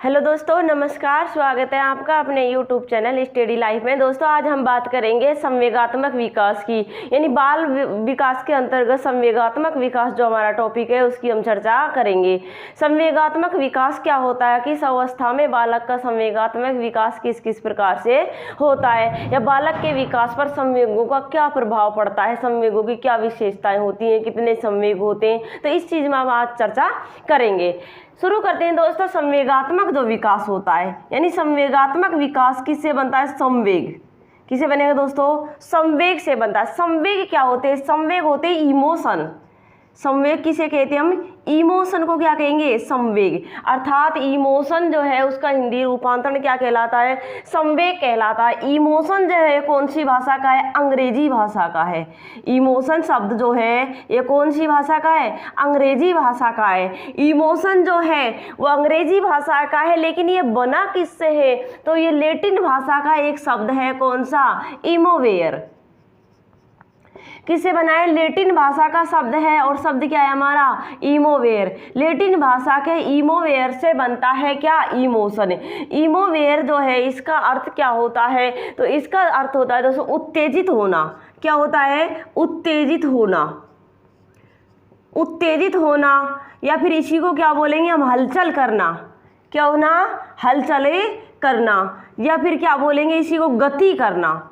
Hello दोस्तों, नमस्कार। स्वागत है आपका अपने YouTube चैनल स्टडी लाइफ में। दोस्तों, आज हम बात करेंगे संवेगात्मक विकास की, यानी बाल विकास के अंतर्गत संवेगात्मक विकास जो हमारा टॉपिक है उसकी हम चर्चा करेंगे। संवेगात्मक विकास क्या होता है, किस अवस्था में बालक का संवेगात्मक विकास किस किस प्रकार से होता है, या बालक के विकास पर संवेगों का क्या प्रभाव पड़ता है, संवेगों की क्या विशेषताएं होती हैं, कितने संवेग होते हैं, तो इस चीज़ में हम आज चर्चा करेंगे। शुरू करते हैं दोस्तों। संवेगात्मक जो विकास होता है, यानी संवेगात्मक विकास किससे बनता है? संवेग। किससे बनेगा दोस्तों? संवेग से बनता है। संवेग क्या होते हैं? संवेग होते हैं इमोशन। संवेग किसे कहते हैं? हम इमोशन को क्या कहेंगे? संवेग। अर्थात इमोशन जो है उसका हिंदी रूपांतरण क्या कहलाता है? संवेग कहलाता है। इमोशन जो है कौन सी भाषा का है? अंग्रेजी भाषा का है। इमोशन शब्द जो है ये कौन सी भाषा का है? अंग्रेजी भाषा का है। इमोशन जो है वो अंग्रेजी भाषा का है, लेकिन ये बना किससे है? तो ये लैटिन भाषा का एक शब्द है। कौन सा? इमोवेयर। किससे बना है? लैटिन भाषा का शब्द है, और शब्द क्या है हमारा? इमोवेयर। लैटिन भाषा के इमोवेयर से बनता है क्या? इमोशन। इमोवेयर जो है इसका अर्थ क्या होता है? तो इसका अर्थ होता है दोस्तों उत्तेजित होना। क्या होता है? उत्तेजित होना। उत्तेजित होना, या फिर इसी को क्या बोलेंगे हम? हलचल करना। क्या होना? हलचल करना। या फिर क्या बोलेंगे इसी को? गति करना।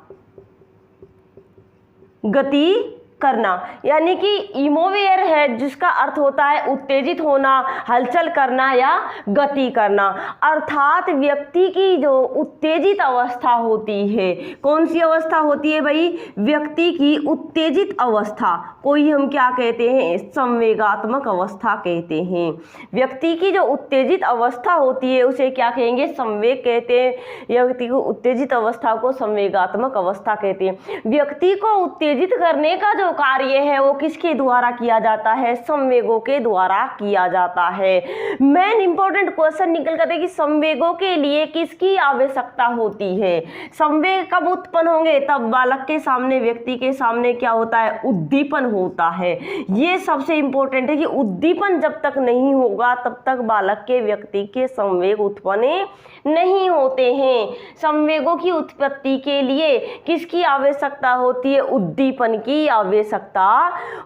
गति करना, यानी कि इमोवेयर है जिसका अर्थ होता है उत्तेजित होना, हलचल करना या गति करना। अर्थात व्यक्ति की जो उत्तेजित अवस्था होती है, कौन सी अवस्था होती है भाई? व्यक्ति की उत्तेजित अवस्था कोई हम क्या कहते हैं? संवेगात्मक अवस्था कहते हैं। व्यक्ति की जो उत्तेजित अवस्था होती है उसे क्या कहेंगे? संवेग कहते हैं। व्यक्ति को उत्तेजित अवस्था को संवेगात्मक अवस्था कहते हैं। व्यक्ति को उत्तेजित करने का जो कार्य है वो किसके द्वारा किया जाता है? संवेगों के द्वारा किया जाता है। मेन इंपॉर्टेंट क्वेश्चन निकल कर कि संवेगों के लिए किसकी आवश्यकता होती है? संवेग कब उत्पन्न होंगे? तब बालक के सामने, व्यक्ति के सामने क्या होता है? उद्दीपन होता है। ये सबसे इंपॉर्टेंट है कि उद्दीपन जब तक नहीं होगा तब तक बालक के, व्यक्ति के संवेग उत्पन्न नहीं होते हैं। संवेगों की उत्पत्ति के लिए किसकी आवश्यकता होती है? उद्दीपन की आवश्यकता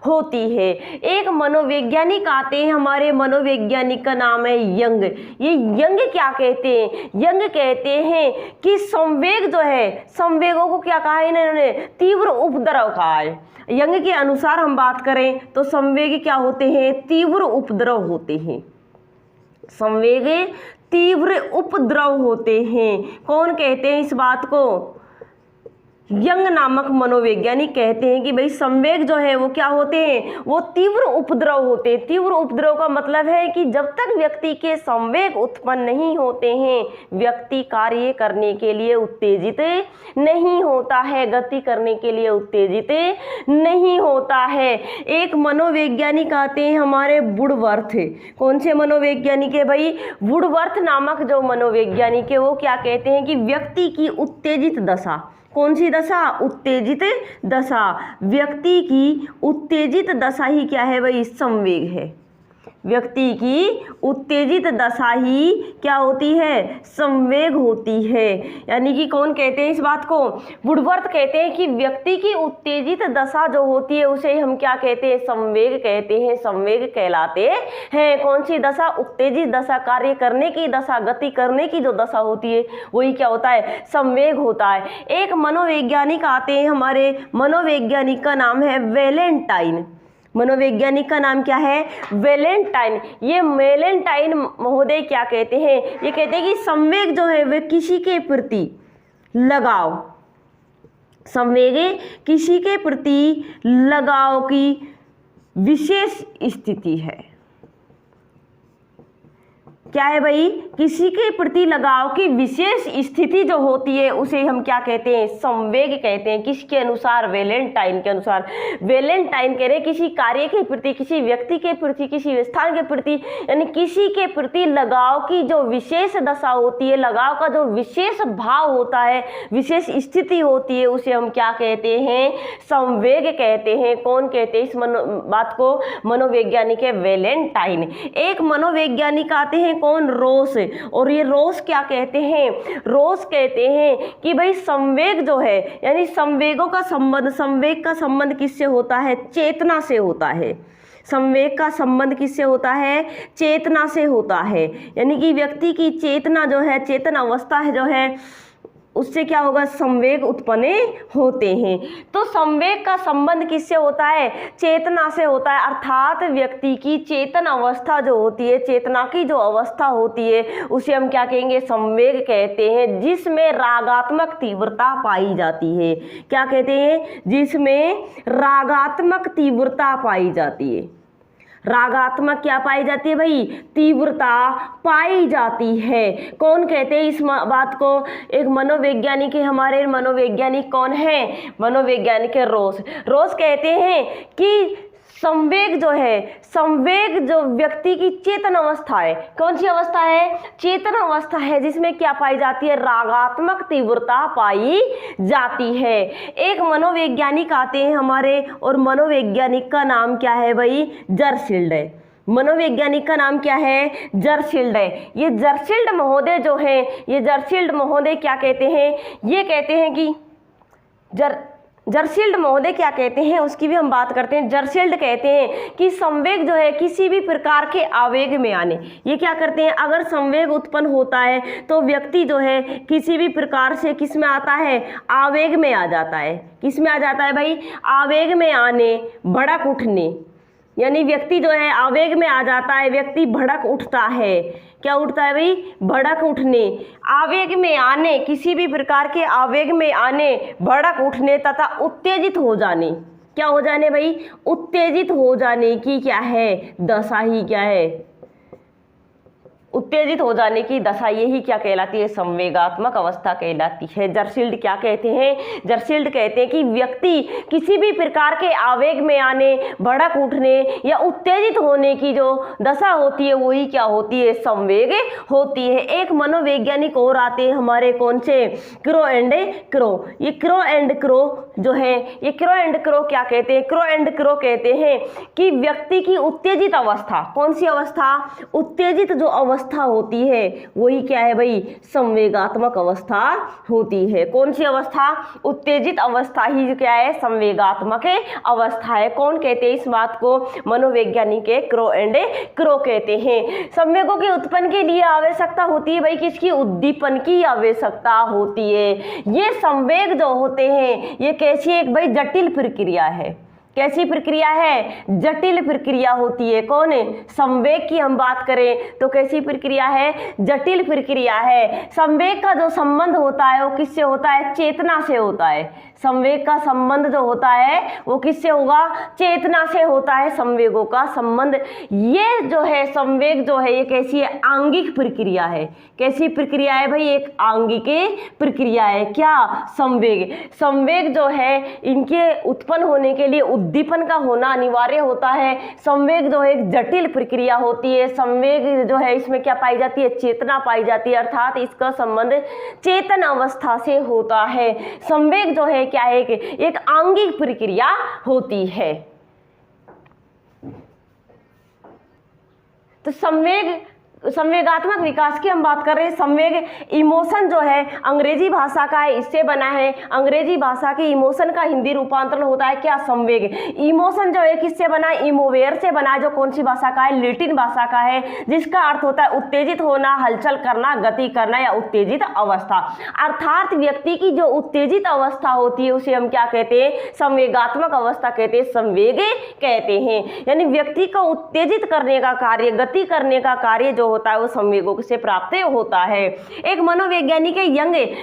होती है। एक मनोवैज्ञानिक आते हैं हमारे, मनोवैज्ञानिक का नाम है यंग। ये यंग क्या कहते हैं? यंग कहते हैं कि संवेग जो है, संवेगों को क्या कहा है इन्होंने? तीव्र उपद्रव कहा है। यंग के अनुसार हम बात करें तो संवेग क्या होते हैं? तीव्र उपद्रव होते हैं। संवेग तीव्र उपद्रव होते हैं। कौन कहते हैं इस बात को? यंग नामक मनोवैज्ञानिक कहते हैं कि भाई संवेग जो है वो क्या होते हैं? वो तीव्र उपद्रव होते हैं। तीव्र उपद्रव का मतलब है कि जब तक व्यक्ति के संवेग उत्पन्न नहीं होते हैं, व्यक्ति कार्य करने के लिए उत्तेजित नहीं होता है, गति करने के लिए उत्तेजित नहीं होता है। एक मनोवैज्ञानिक आते हैं हमारे, वुडवर्थ। कौन से मनोवैज्ञानिक है भाई? वुडवर्थ नामक जो मनोवैज्ञानिक है वो क्या कहते हैं कि व्यक्ति की उत्तेजित दशा, कौन सी दशा? उत्तेजित दशा। व्यक्ति की उत्तेजित दशा ही क्या है भाई? संवेग है। व्यक्ति की उत्तेजित दशा ही क्या होती है? संवेग होती है। यानी कि कौन कहते हैं इस बात को? वुडवर्थ कहते हैं कि व्यक्ति की उत्तेजित दशा जो होती है उसे हम क्या कहते हैं? संवेग कहते हैं। संवेग कहलाते हैं। कौन सी दशा? उत्तेजित दशा। कार्य करने की दशा, गति करने की जो दशा होती है वही क्या होता है? संवेग होता है। एक मनोवैज्ञानिक आते हैं हमारे, मनोवैज्ञानिक का नाम है वेलेंटाइन। मनोवैज्ञानिक का नाम क्या है? वेलेंटाइन। ये वेलेंटाइन महोदय क्या कहते हैं? ये कहते हैं कि संवेग जो है वे किसी के प्रति लगाव, संवेग किसी के प्रति लगाव की विशेष स्थिति है। क्या है भाई? किसी के प्रति लगाव की विशेष स्थिति जो होती है उसे हम क्या कहते हैं? संवेग कहते हैं। किसके अनुसार? वेलेंटाइन के अनुसार। वेलेंटाइन कह रहे हैं किसी कार्य के प्रति, किसी व्यक्ति के प्रति, किसी स्थान के प्रति, यानी किसी के प्रति लगाव की जो विशेष दशा होती है, लगाव का जो विशेष भाव होता है, विशेष स्थिति होती है, उसे हम क्या कहते हैं? संवेग कहते हैं। कौन कहते हैं इस बात को? मनोवैज्ञानिक है वेलेंटाइन। एक मनोवैज्ञानिक आते हैं कौन? रोस। और ये रोज क्या कहते हैं, रोज कहते हैं कि भाई संवेग जो है, यानी संवेगों का संबंध, संवेग का संबंध किससे होता है, चेतना से होता है। संवेग का संबंध किससे होता है, चेतना से होता है। यानी कि व्यक्ति की चेतना जो है, चेतन अवस्था है जो है, उससे क्या होगा, संवेग उत्पन्न होते हैं। तो संवेग का संबंध किससे होता है, चेतना से होता है। अर्थात व्यक्ति की चेतन अवस्था जो होती है, चेतना की जो अवस्था होती है, उसे हम क्या कहेंगे, संवेग कहते हैं, जिसमें रागात्मक तीव्रता पाई जाती है। क्या कहते हैं, जिसमें रागात्मक तीव्रता पाई जाती है। रागात्मक क्या पाई जाती है भाई, तीव्रता पाई जाती है। कौन कहते हैं इस बात को, एक मनोवैज्ञानिक है। हमारे मनोवैज्ञानिक कौन है, मनोवैज्ञानिक है रोज। रोज कहते हैं कि संवेग जो है, संवेग जो व्यक्ति की चेतन अवस्था है, कौन सी अवस्था है, चेतन अवस्था है, जिसमें क्या पाई जाती है, रागात्मक तीव्रता पाई जाती है। एक मनोवैज्ञानिक आते हैं हमारे, और मनोवैज्ञानिक का नाम क्या है भाई, जर्सील्ड है। मनोवैज्ञानिक का नाम क्या है, जर्सील्ड है। ये जर्सील्ड महोदय जो है, ये जर्सील्ड महोदय क्या कहते हैं, ये कहते हैं कि जर्सील्ड महोदय क्या कहते हैं, उसकी भी हम बात करते हैं। जर्सील्ड कहते हैं कि संवेग जो है किसी भी प्रकार के आवेग में आने, ये क्या करते हैं, अगर संवेग उत्पन्न होता है तो व्यक्ति जो है किसी भी प्रकार से किस में आता है, आवेग में आ जाता है। किस में आ जाता है भाई, आवेग में आने, भड़क उठने। यानी व्यक्ति जो है आवेग में आ जाता है, व्यक्ति भड़क उठता है। क्या उठता है भाई, भड़क उठने, आवेग में आने, किसी भी प्रकार के आवेग में आने, भड़क उठने तथा उत्तेजित हो जाने। क्या हो जाने भाई, उत्तेजित हो जाने की क्या है, दशा ही क्या है, उत्तेजित हो जाने की दशा, यही क्या कहलाती है, संवेगात्मक अवस्था कहलाती है। जर्सील्ड क्या कहते हैं, जर्सील्ड कहते हैं कि व्यक्ति किसी भी प्रकार के आवेग में आने, भड़क उठने या उत्तेजित होने की जो दशा होती है, वही क्या होती है, संवेग होती है। एक मनोवैज्ञानिक और आते हैं हमारे, कौन से, क्रो एंड क्रो। ये क्रो एंड क्रो जो है, ये क्रो एंड क्रो क्या कहते हैं, क्रो एंड क्रो कहते हैं कि व्यक्ति की उत्तेजित अवस्था, कौन सी अवस्था, उत्तेजित जो अवस्था होती है, वही क्या है भाई, संवेगात्मक अवस्था होती है। कौन सी अवस्था, उत्तेजित अवस्था ही क्या है, संवेगात्मक अवस्था है। कौन कहते हैं इस बात को, मनोवैज्ञानिक क्रो एंड क्रो कहते हैं। संवेगों के उत्पन्न के लिए आवश्यकता होती है भाई किसकी, उद्दीपन की आवश्यकता होती है। ये संवेग जो होते हैं, ये कैसी एक भाई जटिल प्रक्रिया है। कैसी प्रक्रिया है, जटिल प्रक्रिया होती है। कौन है, संवेग की हम बात करें तो कैसी प्रक्रिया है, जटिल प्रक्रिया है। संवेग का जो संबंध होता है वो किससे होता है, चेतना से होता है। संवेग का संबंध जो होता है वो किससे होगा, चेतना से होता है संवेगों का संबंध। ये जो है संवेग जो है, ये कैसी है, आंगिक प्रक्रिया है। कैसी प्रक्रिया है भाई, एक आंगिक प्रक्रिया है। क्या, संवेग। संवेग जो है इनके उत्पन्न होने के लिए उद्दीपन का होना अनिवार्य होता है। संवेग जो है एक जटिल प्रक्रिया होती है। संवेग जो है इसमें क्या पाई जाती है, चेतना पाई जाती है, अर्थात इसका संबंध चेतन अवस्था से होता है। संवेग जो है क्या है, एक आंगिक प्रक्रिया होती है। तो संवेगात्मक विकास की हम बात कर रहे हैं। संवेग, इमोशन जो है अंग्रेजी भाषा का है, इससे बना है। अंग्रेजी भाषा के इमोशन का हिंदी रूपांतरण होता है क्या, संवेग। इमोशन जो है किससे बना है, इमोवेयर से बना है, जो कौन सी भाषा का है, लैटिन भाषा का है, जिसका अर्थ होता है उत्तेजित होना, हलचल करना, गति करना या उत्तेजित अवस्था। अर्थात व्यक्ति की जो उत्तेजित अवस्था होती है उसे हम क्या कहते हैं, संवेगात्मक अवस्था कहते हैं, संवेग कहते हैं। यानी व्यक्ति को उत्तेजित करने का कार्य, गति करने का कार्य जो होता है वो संवेगों से प्राप्त होता है। एक मनोवैज्ञानिक है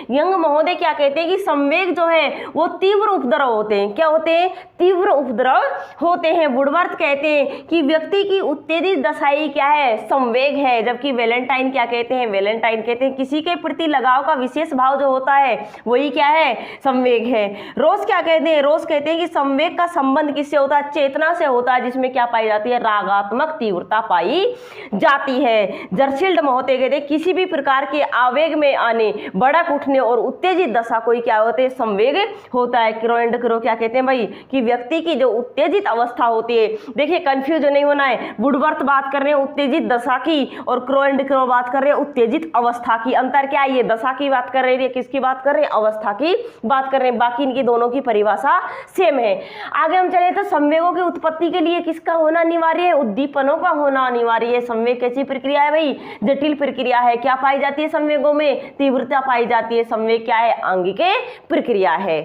यंग महोदय क्या कहते हैं कि संवेग जो है वो तीव्र उपद्रव होते हैं। क्या होते हैं, तीव्र उपद्रव होते हैं। वुडवर्थ कहते हैं कि व्यक्ति की उत्तेजित दशाई क्या है, संवेग है। जबकि वैलेंटाइन क्या कहते हैं, वैलेंटाइन कहते हैं किसी के प्रति लगाव का विशेष भाव जो होता है वही क्या है, संवेग है। रोज क्या कहते हैं, रोज कहते हैं कि संवेग का संबंध किससे होता है, चेतना से होता है, जिसमें क्या पाई जाती है, रागात्मक तीव्रता पाई जाती है। जर्सील्ड मोहते कहते हैं किसी भी प्रकार के आवेग में आने, भड़क उठने और उत्तेजित दशा कोई क्या होते हैं, संवेग होता है। क्रो एंड क्रो क्या कहते हैं भाई कि व्यक्ति की जो उत्तेजित अवस्था होती है, देखिए कंफ्यूज नहीं होना है, वुडवर्थ बात कर रहे हैं उत्तेजित दशा की और क्रो एंड क्रो बात कर रहे हैं उत्तेजित अवस्था की। अंतर क्या है, ये दशा की बात कर रहे हैं, किसकी बात कर रहे हैं, अवस्था की बात कर रहे हैं, बाकी इनकी दोनों की परिभाषा सेम है। आगे हम चले तो संवेगों की उत्पत्ति के लिए किसका होना अनिवार्य है, उद्दीपनों का होना अनिवार्य है। संवेग कैसी प्रक्रिया है भाई, जटिल प्रक्रिया है। क्या पाई जाती है संवेगों में, तीव्रता पाई जाती है। संवेग क्या है, आंगिक प्रक्रिया है।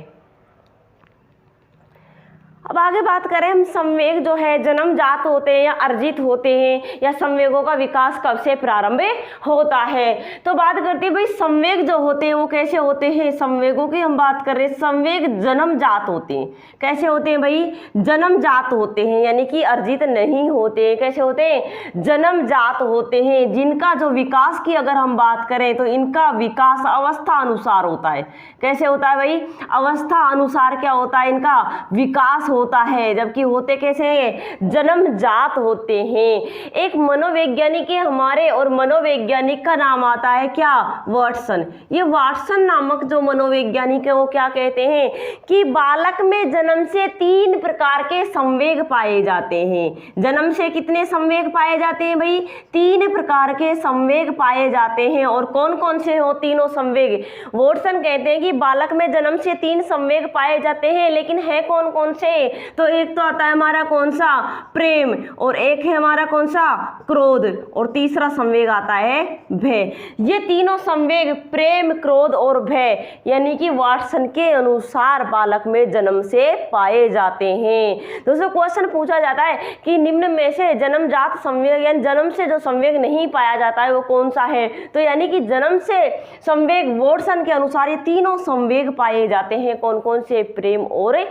अब आगे बात करें हम, संवेग जो है जन्मजात होते हैं या अर्जित होते हैं, या संवेगों का विकास कब से प्रारंभ होता है। तो बात करते हैं भाई संवेग जो होते हैं वो कैसे होते हैं। संवेगों की हम बात कर रहे हैं, संवेग जन्मजात होते हैं। कैसे होते हैं भाई, जन्मजात होते हैं, यानी कि अर्जित नहीं होते हैं। कैसे होते हैं, जन्मजात होते हैं। जिनका जो विकास की अगर हम बात करें तो इनका विकास अवस्था अनुसार होता है। कैसे होता है भाई, अवस्था अनुसार क्या होता है, इनका विकास होता है। जबकि होते कैसे हैं, जन्मजात होते हैं। एक मनोवैज्ञानिक है हमारे, और मनोवैज्ञानिक का नाम आता है क्या, वाटसन। ये वाटसन नामक जो मनोवैज्ञानिक है वो क्या कहते हैं कि बालक में जन्म से 3 प्रकार के संवेग पाए जाते हैं। जन्म से कितने संवेग पाए जाते हैं भाई, 3 प्रकार के संवेग पाए जाते हैं। और कौन कौन से हो तीनों संवेग, वाटसन कहते हैं कि बालक में जन्म से 3 संवेग पाए जाते हैं। लेकिन है कौन कौन से, तो एक तो आता है हमारा कौन सा, प्रेम, और एक है हमारा कौन सा, क्रोध, और तीसरा संवेग आता है भय। ये तीनों संवेग प्रेम, क्रोध और भय यानी कि वाटसन के अनुसार बालक में जन्म से पाए जाते हैं। दोस्तों क्वेश्चन पूछा जाता है कि निम्न में से जन्मजात संवेग यानी जन्म से जो संवेग नहीं पाया जाता है वो कौन सा है। तो यानी कि जन्म से संवेग वाटसन के अनुसार ये तीनों संवेग पाए जाते हैं। कौन कौन से, प्रेम और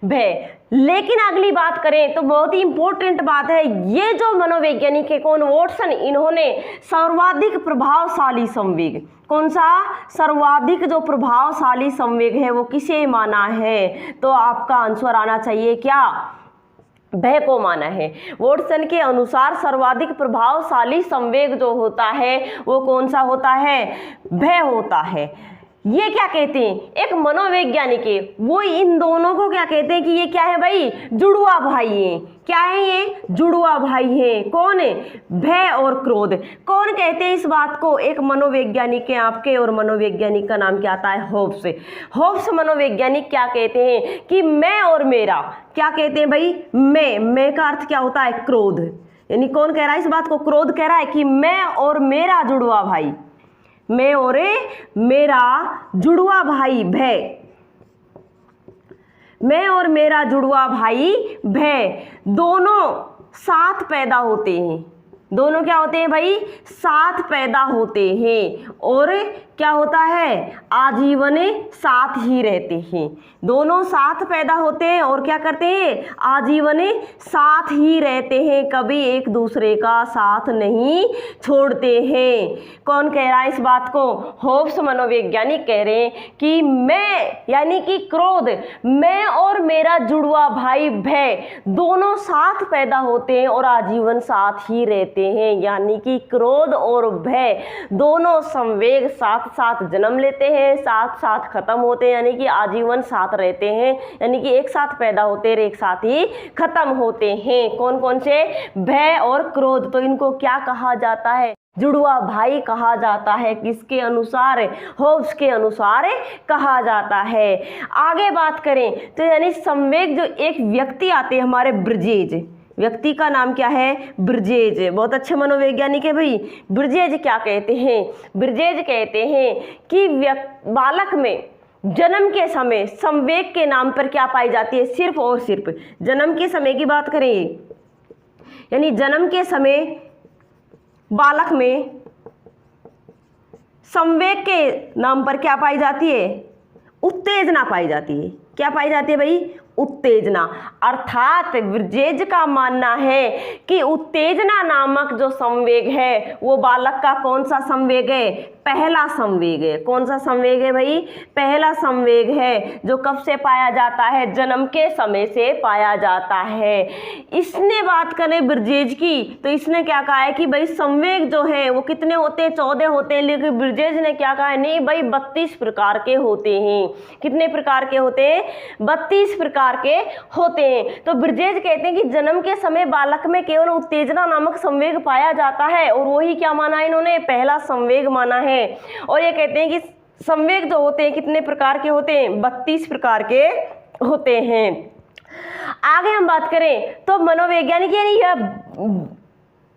भय। लेकिन अगली बात करें तो बहुत ही इंपॉर्टेंट बात है, ये जो मनोवैज्ञानिक है कौन, वाटसन, इन्होंने सर्वाधिक प्रभावशाली संवेग, कौन सा, सर्वाधिक जो प्रभावशाली संवेग है वो किसे माना है। तो आपका आंसर आना चाहिए क्या, भय को माना है। वाटसन के अनुसार सर्वाधिक प्रभावशाली संवेग जो होता है वो कौन सा होता है, भय होता है। ये क्या कहते हैं, एक मनोवैज्ञानिक है वो इन दोनों को क्या कहते हैं कि ये क्या है भाई, जुड़वा भाई हैं। क्या है ये, जुड़वा भाई हैं। कौन है, भय और क्रोध। कौन कहते हैं इस बात को, एक मनोवैज्ञानिक है आपके, और मनोवैज्ञानिक का नाम क्या आता है, होब्स। होब्स मनोवैज्ञानिक क्या कहते हैं कि मैं और मेरा, क्या कहते हैं भाई, मैं का अर्थ क्या होता है, क्रोध। यानी कौन कह रहा है इस बात को, क्रोध कह रहा है कि मैं और मेरा जुड़वा भाई, मैं और मेरा जुड़वा भाई भय, मैं और मेरा जुड़वा भाई भय, दोनों साथ पैदा होते हैं। दोनों क्या होते हैं भाई, साथ पैदा होते हैं। और क्या होता है, आजीवन साथ ही रहते हैं। दोनों साथ पैदा होते हैं और क्या करते हैं, आजीवन साथ ही रहते हैं, कभी एक दूसरे का साथ नहीं छोड़ते हैं। कौन कह रहा है इस बात को, होब्स मनोवैज्ञानिक कह रहे हैं कि मैं यानी कि क्रोध, मैं और मेरा जुड़वा भाई भय, दोनों साथ पैदा होते हैं और आजीवन साथ ही रहते हैं। यानी कि क्रोध और भय दोनों संवेग साथ साथ जन्म लेते हैं, साथ साथ खत्म होते हैं, यानी कि आजीवन साथ रहते हैं, यानी कि एक साथ पैदा होते हैं, एक साथ ही खत्म होते हैं। कौन कौन से, भय और क्रोध। तो इनको क्या कहा जाता है, जुड़वा भाई कहा जाता है। किसके अनुसार, होब्स के अनुसार कहा जाता है। आगे बात करें तो यानी संवेग, जो एक व्यक्ति आते हैं हमारे, ब्रिजेज, व्यक्ति का नाम क्या है, ब्रिजेज, बहुत अच्छे मनोवैज्ञानिक है भाई। ब्रिजेज क्या कहते हैं, ब्रिजेज कहते हैं कि बालक में जन्म के समय संवेग के नाम पर क्या पाई जाती है, सिर्फ और सिर्फ जन्म के समय की बात करें, यानी जन्म के समय बालक में संवेग के नाम पर क्या पाई जाती है, उत्तेजना पाई जाती है। क्या पाई जाती है भाई, उत्तेजना। अर्थात ब्रिजेज का मानना है कि उत्तेजना नामक जो संवेग है वो बालक का कौन सा संवेग है, पहला संवेग है। कौन सा संवेग है भाई? पहला संवेग है, जो कब से पाया जाता है? जन्म के समय से पाया जाता है। इसने बात करें ब्रजेज की, तो इसने क्या कहा है कि भाई संवेग जो है वो कितने होते हैं? 14 होते हैं। लेकिन ब्रजेज ने क्या कहा है? नहीं भाई 32 प्रकार के होते हैं। कितने प्रकार के होते हैं? 32 प्रकार के होते हैं। तो ब्रजेज कहते हैं कि जन्म के समय बालक में केवल उत्तेजना नामक संवेग पाया जाता है, और वही क्या माना है इन्होंने? पहला संवेग माना है। और ये कहते हैं कि संवेग जो होते हैं कितने प्रकार के होते हैं? 32 प्रकार के होते हैं। आगे हम बात करें तो मनोवैज्ञानिक यानी यह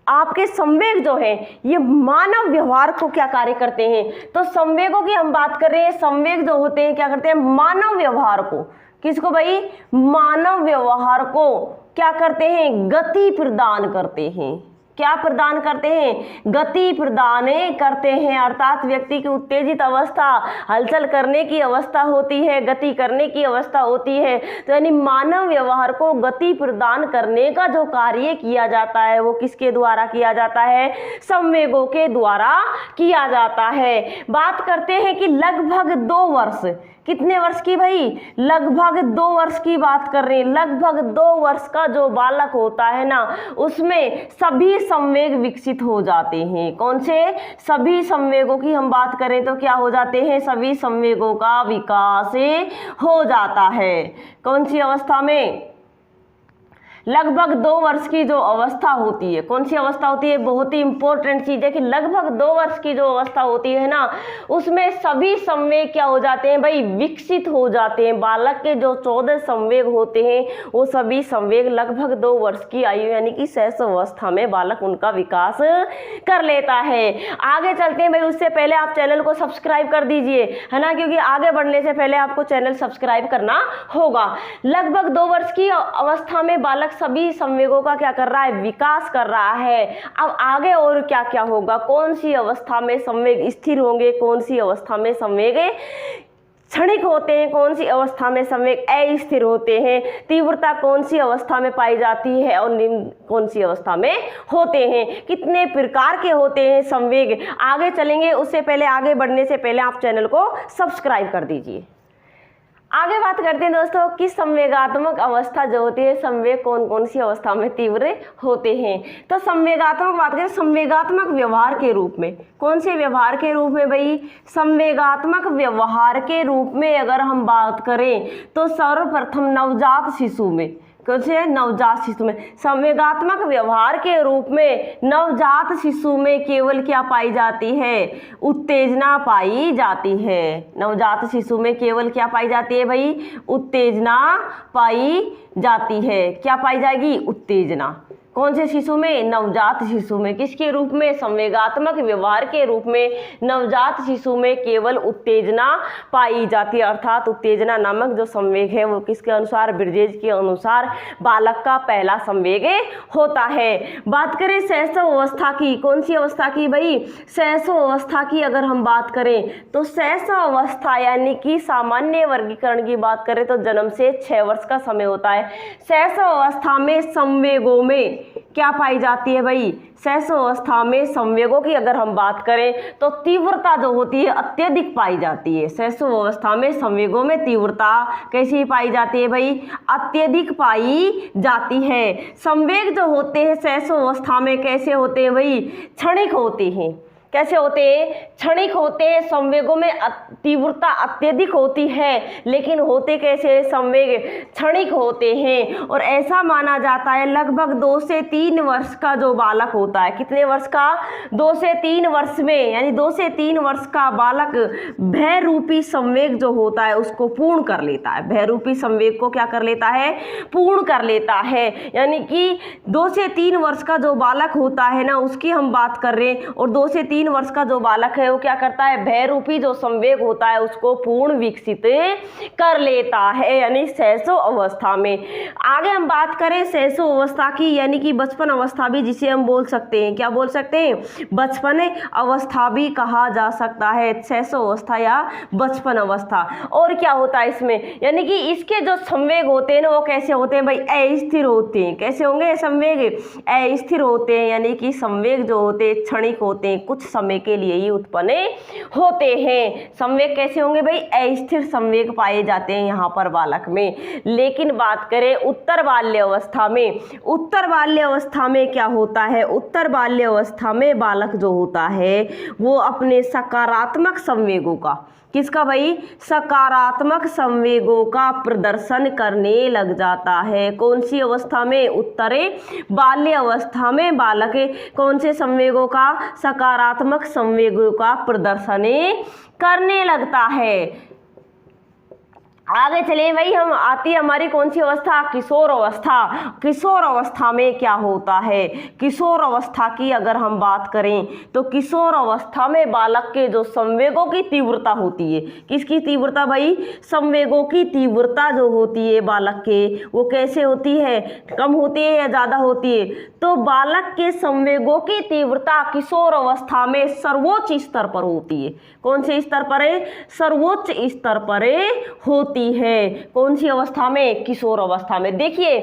आपके संवेग जो है ये मानव व्यवहार को क्या कार्य करते हैं? तो संवेगों की हम बात कर रहे हैं। संवेग जो होते हैं क्या करते हैं? मानव व्यवहार को, किसको भाई? मानव व्यवहार को क्या करते हैं? गति प्रदान करते हैं। क्या प्रदान करते हैं? गति प्रदान करते हैं। अर्थात व्यक्ति की उत्तेजित अवस्था, हलचल करने की अवस्था होती है, गति करने की अवस्था होती है। तो यानी मानव व्यवहार को गति प्रदान करने का जो कार्य किया जाता है वो किसके द्वारा किया जाता है? संवेगों के द्वारा किया जाता है। बात करते हैं कि लगभग 2 वर्ष, कितने वर्ष की भाई? लगभग 2 वर्ष की बात कर रहे हैं। लगभग 2 वर्ष का जो बालक होता है ना, उसमें सभी संवेग विकसित हो जाते हैं। कौन से? सभी संवेगों की हम बात करें तो क्या हो जाते हैं? सभी संवेगों का विकास हो जाता है। कौन सी अवस्था में? लगभग 2 वर्ष की जो अवस्था होती है। कौन सी अवस्था होती है? बहुत ही इंपॉर्टेंट चीज है कि लगभग 2 वर्ष की जो अवस्था होती है ना, उसमें सभी संवेग क्या हो जाते हैं भाई? विकसित हो जाते हैं। बालक के जो 14 संवेग होते हैं वो सभी संवेग लगभग 2 वर्ष की आयु यानी कि शैशव अवस्था में बालक उनका विकास कर लेता है। आगे चलते हैं भाई, उससे पहले आप चैनल को सब्सक्राइब कर दीजिए, है ना, क्योंकि आगे बढ़ने से पहले आपको चैनल सब्सक्राइब करना होगा। लगभग 2 वर्ष की अवस्था में बालक सभी संवेगों का क्या कर रहा है? विकास कर रहा है। अब आगे और क्या क्या होगा? कौन सी अवस्था में संवेग स्थिर होंगे? कौन सी अवस्था में संवेग क्षणिक होते हैं? कौन सी अवस्था में संवेग अस्थिर होते हैं? तीव्रता कौन सी अवस्था में पाई जाती है और निम्न कौन सी अवस्था में होते हैं? कितने प्रकार के होते हैं संवेग? आगे चलेंगे, उससे पहले आगे बढ़ने से पहले आप चैनल को सब्सक्राइब कर दीजिए। आगे बात करते हैं दोस्तों कि संवेगात्मक अवस्था जो होती है, संवेग कौन कौन सी अवस्था में तीव्र होते हैं। तो संवेगात्मक बात करें, संवेगात्मक व्यवहार के रूप में, कौन से व्यवहार के रूप में भाई? संवेगात्मक व्यवहार के रूप में अगर हम बात करें तो सर्वप्रथम नवजात शिशु में, कैसे? नवजात शिशु में संवेगात्मक व्यवहार के रूप में नवजात शिशु में केवल क्या पाई जाती है? उत्तेजना पाई जाती है। नवजात शिशु में केवल क्या पाई जाती है भाई? उत्तेजना पाई जाती है। क्या पाई जाएगी? उत्तेजना। कौन से शिशु में? नवजात शिशु में। किसके रूप में? संवेगात्मक व्यवहार के रूप में नवजात शिशु में केवल उत्तेजना पाई जाती है। अर्थात उत्तेजना नामक जो संवेग है वो किसके अनुसार? ब्रजेज के अनुसार बालक का पहला संवेग होता है। बात करें शैशव अवस्था की, कौन सी अवस्था की भाई? शैशव अवस्था की अगर हम बात करें तो शैशव अवस्था यानी कि सामान्य वर्गीकरण की बात करें तो जन्म से 6 वर्ष का समय होता है। शैशव अवस्था में संवेगों में क्या पाई जाती है भाई? शैशव अवस्था में संवेगों की अगर हम बात करें तो तीव्रता जो होती है अत्यधिक पाई जाती है। शैशव अवस्था में संवेगों में तीव्रता कैसी पाई जाती है भाई? अत्यधिक पाई जाती है। संवेग जो होते हैं शैशव अवस्था में कैसे होते हैं भाई? क्षणिक होते हैं। कैसे होते हैं? क्षणिक होते हैं। संवेगों में तीव्रता अत्यधिक होती है, लेकिन होते कैसे? संवेग क्षणिक होते हैं। और ऐसा माना जाता है लगभग 2 से 3 वर्ष का जो बालक होता है, कितने वर्ष का? 2 से 3 वर्ष में, यानी 2 से 3 वर्ष का बालक भय रूपी संवेग जो होता है उसको पूर्ण कर लेता है। भय रूपी संवेग को क्या कर लेता है? पूर्ण कर लेता है। यानी कि 2 से 3 वर्ष का जो बालक होता है ना, उसकी हम बात कर रहे हैं। और 2 से 3 वर्ष का जो बालक है वो क्या करता है? भय रूपी जो संवेग होता है उसको पूर्ण विकसित कर लेता है, यानी शैशव अवस्था में। आगे हम बात करें शैशव अवस्था की, यानी कि बचपन अवस्था भी जिसे हम बोल सकते हैं। क्या बोल सकते हैं? बचपन अवस्था भी कहा जा सकता है, शैशव अवस्था या बचपन अवस्था। और क्या होता है इसमें? यानी कि इसके जो संवेग होते हैं ना वो कैसे होते हैं भाई? अस्थिर होते हैं। कैसे होंगे संवेग? अस्थिर होते हैं, यानी कि संवेग जो होते हैं क्षणिक होते हैं, कुछ समय के लिए ही उत्पन्न होते हैं। संवेग कैसे होंगे भाई? अस्थिर संवेग पाए जाते हैं यहाँ पर बालक में। लेकिन बात करें उत्तर बाल्य अवस्था में, उत्तर बाल्य अवस्था में क्या होता है? उत्तर बाल्य अवस्था में बालक जो होता है वो अपने सकारात्मक संवेगों का, किसका भाई? सकारात्मक संवेगों का प्रदर्शन करने लग जाता है। कौन सी अवस्था में? उत्तरे बाल्य अवस्था में बालक कौन से संवेगों का? सकारात्मक संवेगों का प्रदर्शन करने लगता है। आगे चलिए भाई, हम आती है हमारी कौन सी अवस्था? किशोर अवस्था। किशोर अवस्था में क्या होता है? किशोर अवस्था की अगर हम बात करें तो किशोर अवस्था में बालक के जो संवेगों की तीव्रता होती है, किसकी तीव्रता भाई? संवेगों की तीव्रता जो होती है बालक के, वो कैसे होती है? कम होती है या ज़्यादा होती है? तो बालक के संवेगों की तीव्रता किशोर अवस्था में सर्वोच्च स्तर पर होती है। कौन से स्तर पर है? सर्वोच्च स्तर पर होती है। कौन सी अवस्था में? किशोर अवस्था में। देखिए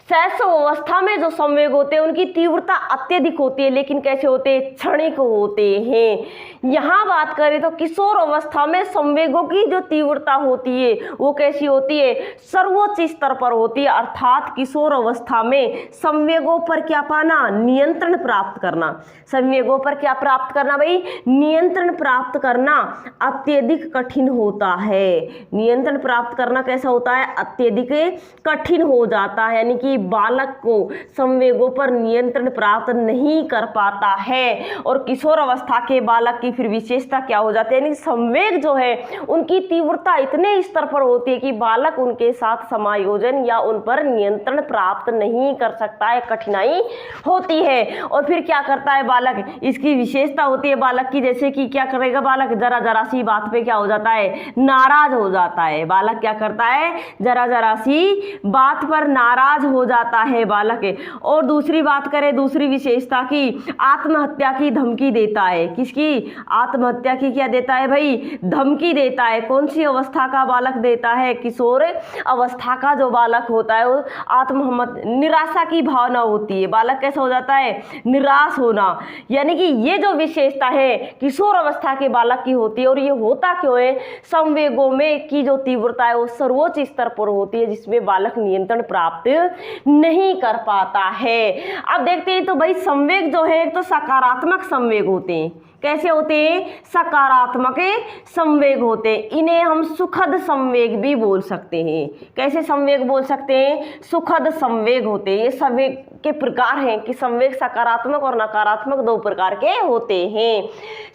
शैशव अवस्था में जो संवेग होते हैं उनकी तीव्रता अत्यधिक होती है, लेकिन कैसे होते हैं? क्षणिक होते हैं। यहाँ बात करें तो किशोर अवस्था में संवेगों की जो तीव्रता होती है वो कैसी होती है? सर्वोच्च स्तर पर होती है। अर्थात किशोर अवस्था में संवेगों पर क्या पाना? नियंत्रण प्राप्त करना। संवेगों पर क्या प्राप्त करना भाई? नियंत्रण प्राप्त करना अत्यधिक कठिन होता है। नियंत्रण प्राप्त करना कैसा होता है? अत्यधिक कठिन हो जाता है, यानी कि बालक को संवेगों पर नियंत्रण प्राप्त नहीं कर पाता है। और किशोर अवस्था के बालक की फिर विशेषता क्या हो जाती है? यानी संवेग जो है उनकी तीव्रता इतने स्तर पर होती है कि बालक उनके साथ समायोजन या उन पर नियंत्रण प्राप्त नहीं कर सकता है, कठिनाई होती है। और फिर क्या करता है बालक? इसकी विशेषता होती है बालक की, जैसे कि क्या करेगा बालक? जरा जरा सी बात पे क्या हो जाता है? नाराज हो जाता है। बालक क्या करता है? जरा जरा सी बात पर नाराज हो जाता है बालक। और दूसरी बात करें, दूसरी विशेषता की, आत्महत्या की धमकी देता है। किसकी? आत्महत्या की क्या देता है भाई? धमकी देता है। कौन सी अवस्था का बालक देता है? किशोर अवस्था का जो बालक होता है वो निराशा की भावना होती है। बालक कैसा हो जाता है? निराश होना। यानी कि ये जो विशेषता है किशोर अवस्था के बालक की होती है। और ये होता क्यों है? संवेगों में की जो तीव्रता है वो सर्वोच्च स्तर पर होती है, जिसमें बालक नियंत्रण प्राप्त नहीं कर पाता है। अब देखते हैं तो भाई संवेग जो है तो सकारात्मक संवेग होते हैं। कैसे होते हैं? सकारात्मक संवेग होते हैं। इन्हें हम सुखद संवेग भी बोल सकते हैं। कैसे संवेग बोल सकते हैं? सुखद संवेग होते हैं। ये संवेग के प्रकार हैं कि संवेग सकारात्मक और नकारात्मक दो प्रकार के होते हैं।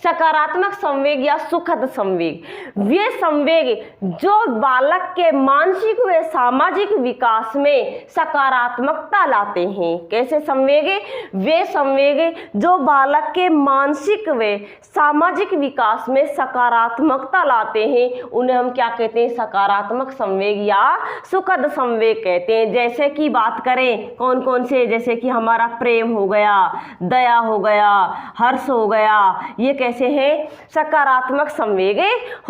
सकारात्मक संवेग या सुखद संवेग वे संवेग जो बालक के मानसिक व सामाजिक विकास में सकारात्मकता लाते हैं। कैसे संवेग? वे संवेग जो बालक के मानसिक व सामाजिक विकास में सकारात्मकता लाते हैं उन्हें हम क्या कहते हैं? सकारात्मक संवेग या सुखद संवेग कहते हैं। जैसे कि बात करें कौन कौन से? जैसे कि हमारा प्रेम हो गया, दया हो गया, हर्ष हो गया, ये कैसे हैं? सकारात्मक संवेग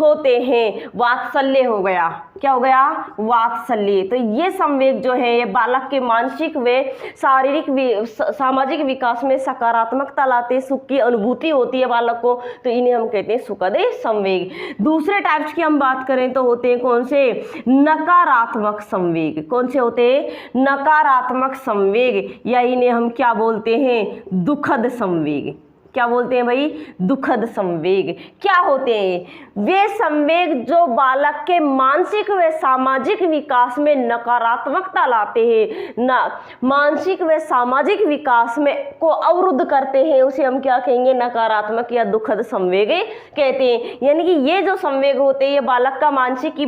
होते हैं। वात्सल्य हो गया, क्या हो गया? वात्सल्य। तो ये संवेग जो है ये बालक के मानसिक व शारीरिक सामाजिक विकास में सकारात्मकता लाते, सुख की अनुभूति होती है बालक को, तो इन्हें हम कहते हैं सुखद संवेग। दूसरे टाइप्स की हम बात करें तो होते हैं कौन से? नकारात्मक संवेग। कौन से होते हैं? नकारात्मक संवेग, या इन्हें हम क्या बोलते हैं? दुखद संवेग। क्या बोलते हैं भाई? दुखद संवेग। क्या होते हैं? वे संवेग जो बालक के मानसिक व सामाजिक विकास में नकारात्मकता लाते हैं, मानसिक व सामाजिक विकास में को अवरुद्ध करते हैं, उसे हम क्या कहेंगे? नकारात्मक या दुखद संवेग कहते हैं। यानी कि ये जो संवेग होते हैं ये बालक का मानसिक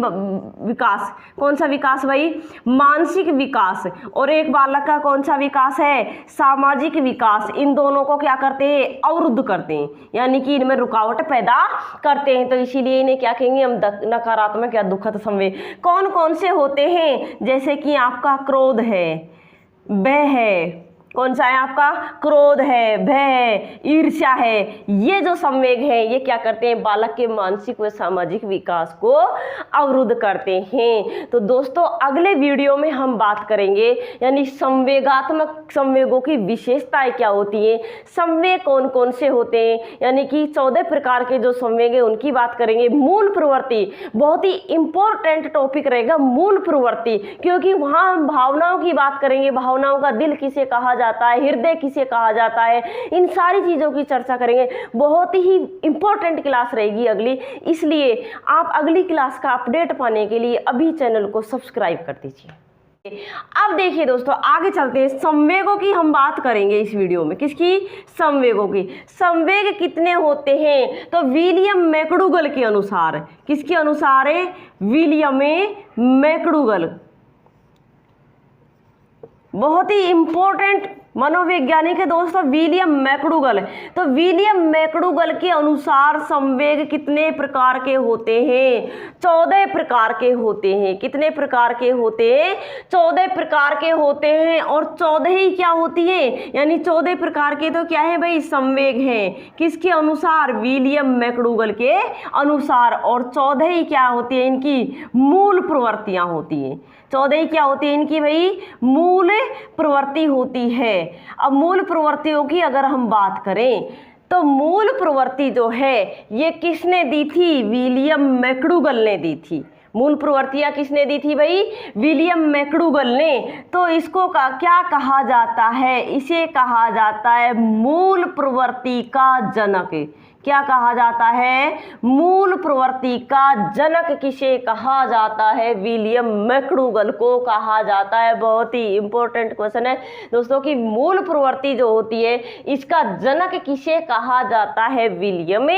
विकास, कौन सा विकास भाई? मानसिक विकास, और एक बालक का कौन सा विकास है? सामाजिक विकास। इन दोनों को क्या करते हैं? अवरुद्ध करते हैं, यानी कि इनमें रुकावट पैदा करते हैं। तो इसीलिए इन्हें क्या कहेंगे हम? नकारात्मक या दुखद संवेग। कौन कौन से होते हैं? जैसे कि आपका क्रोध है, भय है, कौन सा है आपका? क्रोध है, भय है, ईर्ष्या है। ये जो संवेग है ये क्या करते हैं? बालक के मानसिक व सामाजिक विकास को अवरुद्ध करते हैं। तो दोस्तों अगले वीडियो में हम बात करेंगे यानी संवेगात्मक संवेगों की विशेषताएं क्या होती हैं, संवेग कौन कौन से होते हैं, यानी कि 14 प्रकार के जो संवेग है उनकी बात करेंगे। मूल प्रवृत्ति बहुत ही इंपॉर्टेंट टॉपिक रहेगा, मूल प्रवृत्ति, क्योंकि वहां हम भावनाओं की बात करेंगे, भावनाओं का दिल किसे कहा जाता है, हृदय किसे कहा जाता है, इन सारी चीजों की चर्चा करेंगे। बहुत ही इंपॉर्टेंट क्लास रहेगी अगली, इसलिए आप अगली क्लास का अपडेट पाने के लिए अभी चैनल को सब्सक्राइब कर दीजिए। अब देखिए दोस्तों आगे चलते हैं, संवेगों की हम बात करेंगे इस वीडियो में। किसकी? संवेगों की। संवेग कितने होते हैं? तो विलियम मैकडूगल के अनुसार, किसके अनुसार है? विलियम मैकडूगल, बहुत ही इंपॉर्टेंट मनोवैज्ञानिक है दोस्तों विलियम मैकडूगल। तो विलियम मैकडूगल के अनुसार संवेग कितने प्रकार के होते हैं? 14 प्रकार के होते हैं। कितने प्रकार के होते हैं? 14 प्रकार के होते हैं। और 14 ही क्या होती है, यानी 14 प्रकार के तो क्या है भाई? संवेग हैं। किसके अनुसार? विलियम मैकडूगल के अनुसार। और 14 ही क्या होती है? इनकी मूल प्रवृत्तियां होती हैं। 14 ही क्या होती है इनकी भाई? मूल प्रवृत्ति होती है। अब मूल प्रवृत्तियों की अगर हम बात करें तो मूल प्रवृत्ति जो है ये किसने दी थी? विलियम मैकडूगल ने दी थी। मूल प्रवृत्तियां किसने दी थी भाई? विलियम मैकडूगल ने। तो इसको क्या कहा जाता है? इसे कहा जाता है मूल प्रवृत्ति का जनक। क्या कहा जाता है? मूल प्रवृत्ति का जनक किसे कहा जाता है? विलियम मैकडूगल को कहा जाता है। बहुत ही इंपॉर्टेंट क्वेश्चन है दोस्तों कि मूल प्रवृत्ति जो होती है इसका जनक किसे कहा जाता है? विलियम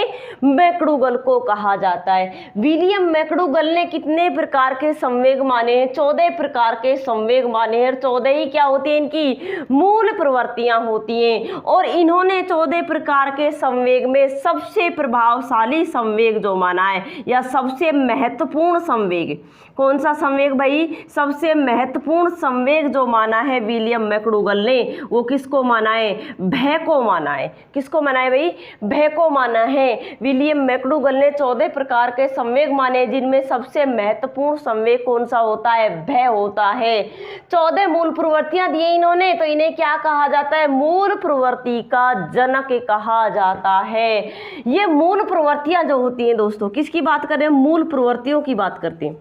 मैकडूगल को कहा जाता है। विलियम मैकडूगल ने कितने प्रकार के संवेग माने हैं? 14 प्रकार के संवेग माने हैं। 14 ही क्या होती है? इनकी मूल प्रवृत्तियां होती हैं। और इन्होंने 14 प्रकार के संवेग में सबसे प्रभावशाली संवेग जो माना है या सबसे महत्वपूर्ण संवेग, कौन सा संवेग भाई? सबसे महत्वपूर्ण संवेग जो माना है विलियम मैकडूगल ने, वो किसको माना है? भय को माना है। किसको माना है भाई? भय को माना है। विलियम मैकडूगल ने 14 प्रकार के संवेग माने, जिनमें सबसे महत्वपूर्ण संवेग कौन सा होता है? भय होता है। 14 मूल प्रवृत्तियां दी इन्होंने, तो इन्हें क्या कहा जाता है? मूल प्रवृत्ति का जनक कहा जाता है। ये मूल प्रवृत्तियां जो होती हैं दोस्तों, किसकी बात कर रहे हैं? मूल प्रवृत्तियों की बात करते हैं।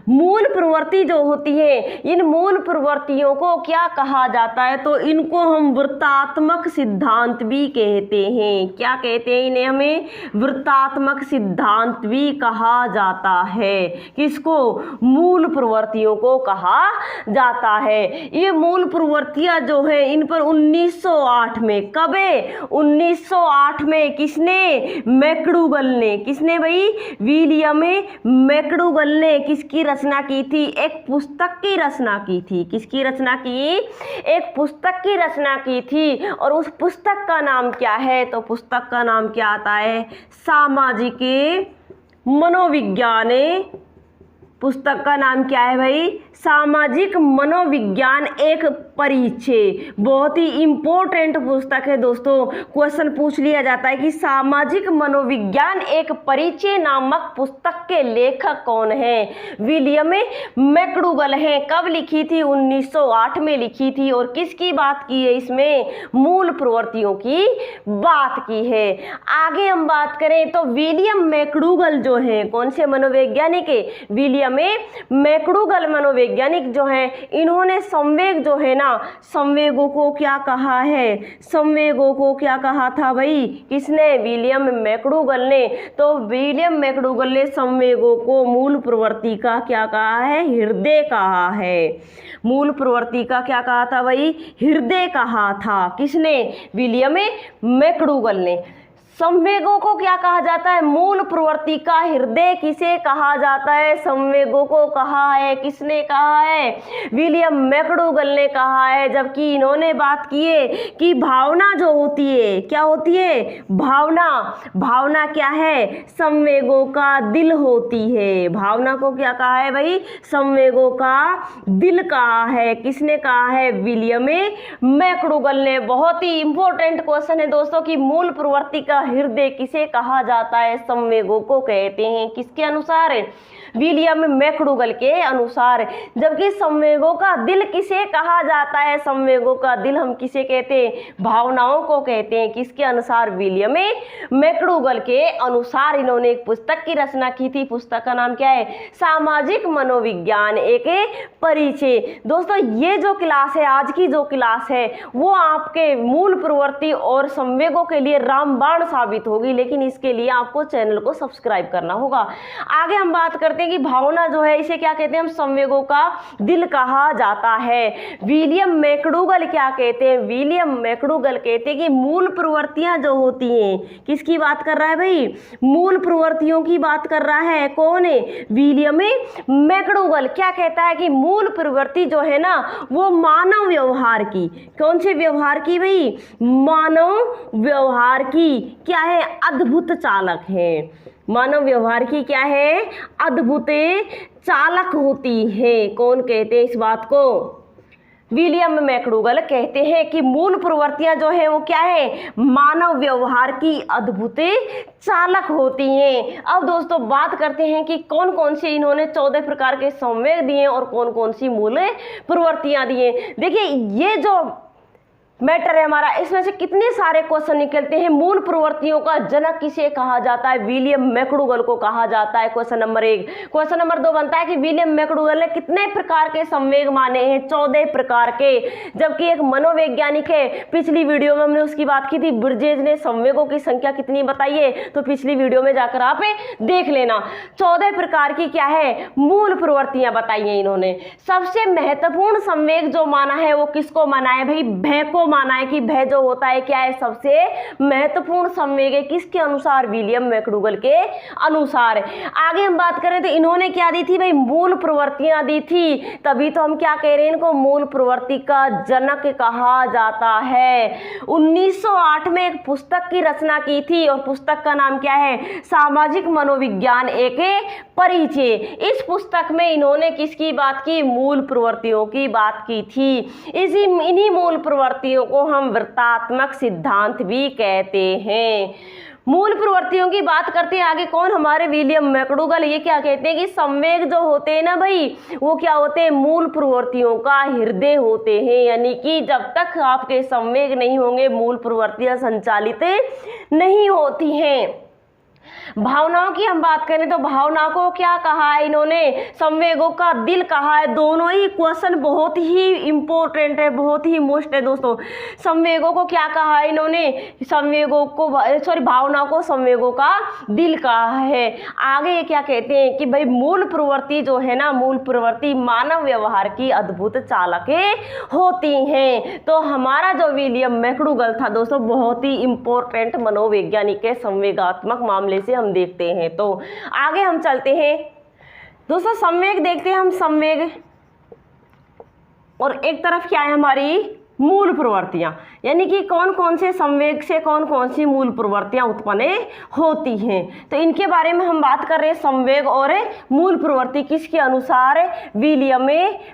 मूल प्रवृत्ति जो होती है, इन मूल प्रवृत्तियों को क्या कहा जाता है? तो इनको हम वृत्तात्मक सिद्धांत भी कहते हैं। क्या कहते हैं इन्हें? हमें वृत्तात्मक सिद्धांत भी कहा जाता है। किसको? मूल प्रवृत्तियों को कहा जाता है। ये मूल प्रवृत्तियां जो है इन पर 1908 में, कब? 1908 में किसने? मैकडूगल ने। किसने भाई? विलियम मैकडूगल ने किसकी रचना की थी? एक पुस्तक की रचना की थी। किसकी रचना की? एक पुस्तक की रचना की थी। और उस पुस्तक का नाम क्या है? तो पुस्तक का नाम क्या आता है? सामाजिक मनोविज्ञान। पुस्तक का नाम क्या है भाई? सामाजिक मनोविज्ञान एक परिचय। बहुत ही इंपॉर्टेंट पुस्तक है दोस्तों। क्वेश्चन पूछ लिया जाता है कि सामाजिक मनोविज्ञान एक परिचय नामक पुस्तक के लेखक कौन है? विलियम मैकडूगल हैं। कब लिखी थी? 1908 में लिखी थी। और किसकी बात की है इसमें? मूल प्रवृत्तियों की बात की है। आगे हम बात करें तो विलियम मैकडूगल जो है कौन से मनोवैज्ञानिक है? विलियम मैकडूगल मनोवैज्ञानिक जो है, इन्होंने संवेग जो है ना, संवेगों को क्या कहा है? संवेगों को क्या कहा था भाई? किसने? विलियम मैकडूगल ने। तो विलियम मैकडूगल ने संवेगों को मूल प्रवृत्ति का क्या कहा है? हृदय कहा है। मूल प्रवृत्ति का क्या कहा था भाई? हृदय कहा था। किसने? विलियम मैकडूगल ने। संवेगों को क्या कहा जाता है? मूल प्रवृत्ति का हृदय किसे कहा जाता है? संवेगों को कहा है, किसने कहा है? विलियम मैकडूगल ने कहा है। जबकि इन्होंने बात की है कि भावना जो होती है, क्या होती है? भावना। भावना क्या है? संवेगों का दिल होती है। भावना को क्या कहा है भाई? संवेगों का दिल कहा है। किसने कहा है? विलियम मैकडूगल ने। बहुत ही इंपॉर्टेंट क्वेश्चन है दोस्तों कि मूल प्रवृत्ति का हृदय किसे कहा जाता है? संवेगों को कहते हैं। किसके अनुसार? विलियम मैकडूगल के अनुसार। जबकि संवेगों का दिल किसे कहा जाता है? संवेगों का दिल हम किसे कहते हैं? भावनाओं को कहते हैं। किसके अनुसार? विलियम मैकडूगल के अनुसार। इन्होंने एक पुस्तक की रचना की थी। पुस्तक का नाम क्या है? सामाजिक मनोविज्ञान एक परिचय। दोस्तों ये जो क्लास है, आज की जो क्लास है, वो आपके मूल प्रवृत्ति और संवेगों के लिए रामबाण साबित होगी, लेकिन इसके लिए आपको चैनल को सब्सक्राइब करना होगा। आगे हम बात करते हैं कि भावना जो है इसे क्या कहते हैं? हम संवेगों का दिल कहा जाता है। विलियम मैकडूगल क्या कहते हैं? विलियम मैकडूगल कहते हैं कि मूल प्रवृत्तियां जो होती हैं, किसकी बात कर रहा है भाई? मूल प्रवृत्तियों की बात कर रहा है। कौन है? William McDougall. क्या कहता है कि मूल प्रवृत्ति जो है ना, वो मानव व्यवहार की, कौन से व्यवहार की भाई? मानव व्यवहार की क्या है? अद्भुत चालक है। मानव व्यवहार की क्या है? अद्भुत चालक होती है। कौन कहते हैं इस बात को? विलियम मैकडूगल कहते हैं कि मूल प्रवृत्तियां जो है वो क्या है? मानव व्यवहार की अद्भुत चालक होती हैं। अब दोस्तों बात करते हैं कि कौन कौन सी इन्होंने 14 प्रकार के संवेग दिए और कौन कौन सी मूल प्रवृत्तियां दी हैं। देखिए ये जो मैटर है हमारा, इसमें से कितने सारे क्वेश्चन निकलते हैं। मूल प्रवृत्तियों का जनक किसे कहा जाता है? विलियम मैकडूगल को कहा जाता है। Question number 1। क्वेश्चन नंबर 2 बनता है कि विलियम मैकडूगल ने कितने प्रकार के संवेग माने हैं? 14 प्रकार के। जबकि एक मनोवैज्ञानिक है, पिछली वीडियो में हमने उसकी बात की थी, ब्रिजेज ने संवेगों की संख्या कितनी बताई है, तो पिछली वीडियो में जाकर आप देख लेना। 14 प्रकार की क्या है? मूल प्रवृत्तियां बताई हैं इन्होंने। सबसे महत्वपूर्ण संवेग जो माना है वो किसको माना है भाई? भय को माना है कि भय जो होता है क्या है? सबसे महत्वपूर्ण संवेग है। किसके अनुसार? विलियम मैकडूगल के अनुसार। आगे हम बात करें तो इन्होंने क्या दी थी भाई? मूल प्रवृत्तियां दी थी। तभी तो हम क्या कह रहे हैं, इनको मूल प्रवृत्ति का जनक कहा जाता है। 1908 में एक पुस्तक की रचना की थी और पुस्तक का नाम क्या है? सामाजिक मनोविज्ञान एक परिचय। इस पुस्तक में इन्होंने किसकी बात की? मूल प्रवृत्तियों की बात की थी। इन्हीं मूल प्रवृत्तियों को हम वृत्तात्मक सिद्धांत भी कहते हैं। मूल प्रवृत्तियों की बात करते हैं आगे कौन? हमारे विलियम मैकडूगल। ये क्या कहते हैं कि संवेग जो होते हैं ना भाई, वो क्या होते हैं? मूल प्रवृत्तियों का हृदय होते हैं। यानी कि जब तक आपके संवेग नहीं होंगे, मूल प्रवृत्तियां संचालित नहीं होती हैं। भावनाओं की हम बात करें तो भावनाओं को क्या कहा है इन्होंने? संवेगों का दिल कहा है। दोनों ही क्वेश्चन बहुत ही इंपॉर्टेंट है, बहुत ही मोस्ट है दोस्तों। संवेगों को क्या कहा है इन्होंने? संवेगों को भावनाओं को संवेगों का दिल कहा है। आगे ये क्या कहते हैं कि भाई मूल प्रवृत्ति जो है ना, मूल प्रवृत्ति मानव व्यवहार की अद्भुत चालकें होती हैं। तो हमारा जो विलियम मैकडूगल था दोस्तों, बहुत ही इंपॉर्टेंट मनोवैज्ञानिक है। संवेगात्मक मामले से हम देखते हैं। तो आगे हम चलते हैं दोस्तों, संवेग देखते हैं हम। संवेग और एक तरफ क्या है हमारी? मूल प्रवृत्तियां। यानी कि कौन कौन से संवेग से कौन कौन सी मूल प्रवृत्तियां उत्पन्न होती हैं, तो इनके बारे में हम बात कर रहे हैं। संवेग और मूल प्रवृत्ति किसके अनुसार? विलियम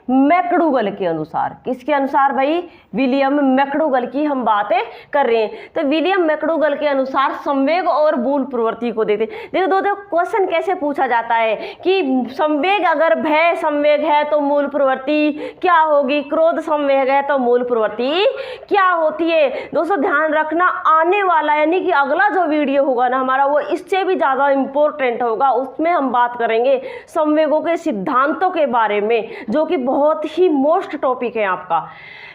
मैकडूगल के अनुसार। किसके अनुसार भाई? विलियम मैकडूगल की हम बातें कर रहे हैं। तो विलियम मैकडूगल के अनुसार संवेग और मूल प्रवृत्ति को देखते। देखो दोस्तों, क्वेश्चन कैसे पूछा जाता है कि संवेग, अगर भय संवेग है तो मूल प्रवृत्ति क्या होगी? क्रोध संवेग है तो मूल प्रवृत्ति क्या होती है? दोस्तों ध्यान रखना, आने वाला यानी कि अगला जो वीडियो होगा ना हमारा, वो इससे भी ज़्यादा इंपॉर्टेंट होगा। उसमें हम बात करेंगे संवेगों के सिद्धांतों के बारे में, जो कि बहुत ही मोस्ट टॉपिक है आपका।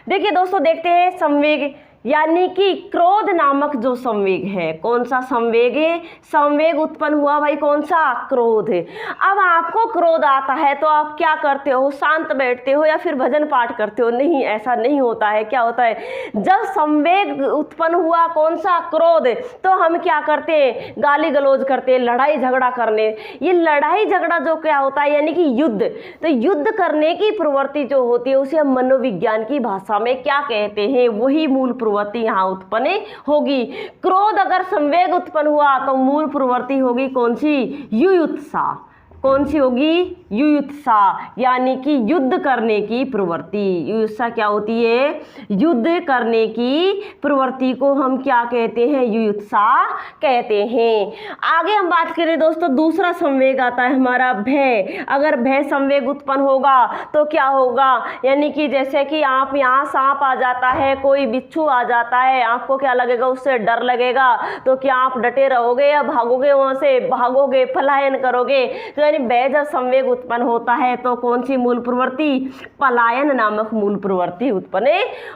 देखिए दोस्तों, देखते हैं संवेग यानी कि क्रोध नामक जो संवेग है, कौन सा संवेग है, संवेग उत्पन्न हुआ भाई कौन सा, क्रोध है। अब आपको क्रोध आता है तो आप क्या करते हो, शांत बैठते हो या फिर भजन पाठ करते हो? नहीं, ऐसा नहीं होता है। क्या होता है, जब संवेग उत्पन्न हुआ कौन सा, क्रोध, तो हम क्या करते हैं, गाली गलौज करते हैं, लड़ाई झगड़ा करने। ये लड़ाई झगड़ा जो क्या होता है, यानी कि युद्ध, तो युद्ध करने की प्रवृत्ति जो होती है उसे हम मनोविज्ञान की भाषा में क्या कहते हैं, वही मूल प्रवृत्ति यहाँ उत्पन्न होगी। क्रोध अगर संवेग उत्पन्न हुआ तो मूल प्रवृत्ति होगी कौन सी, युयुत्सा। कौन सी होगी, युयुत्सा, यानी कि युद्ध करने की प्रवृत्ति। युयुत्सा क्या होती है, युद्ध करने की प्रवृत्ति को हम क्या कहते हैं, युयुत्सा कहते हैं। आगे हम बात करें दोस्तों, दूसरा संवेग आता है हमारा भय। अगर भय संवेग उत्पन्न होगा तो क्या होगा, यानी कि जैसे कि आप यहाँ सांप आ जाता है, कोई बिच्छू आ जाता है, आपको क्या लगेगा, उससे डर लगेगा, तो क्या आप डटे रहोगे या भागोगे, वहां से भागोगे, पलायन करोगे? तो भय जब संवेग उत्पन्न होता है तो कौन सी मूल प्रवृत्ति, पलायन नामक मूल प्रवृत्ति उत्पन्न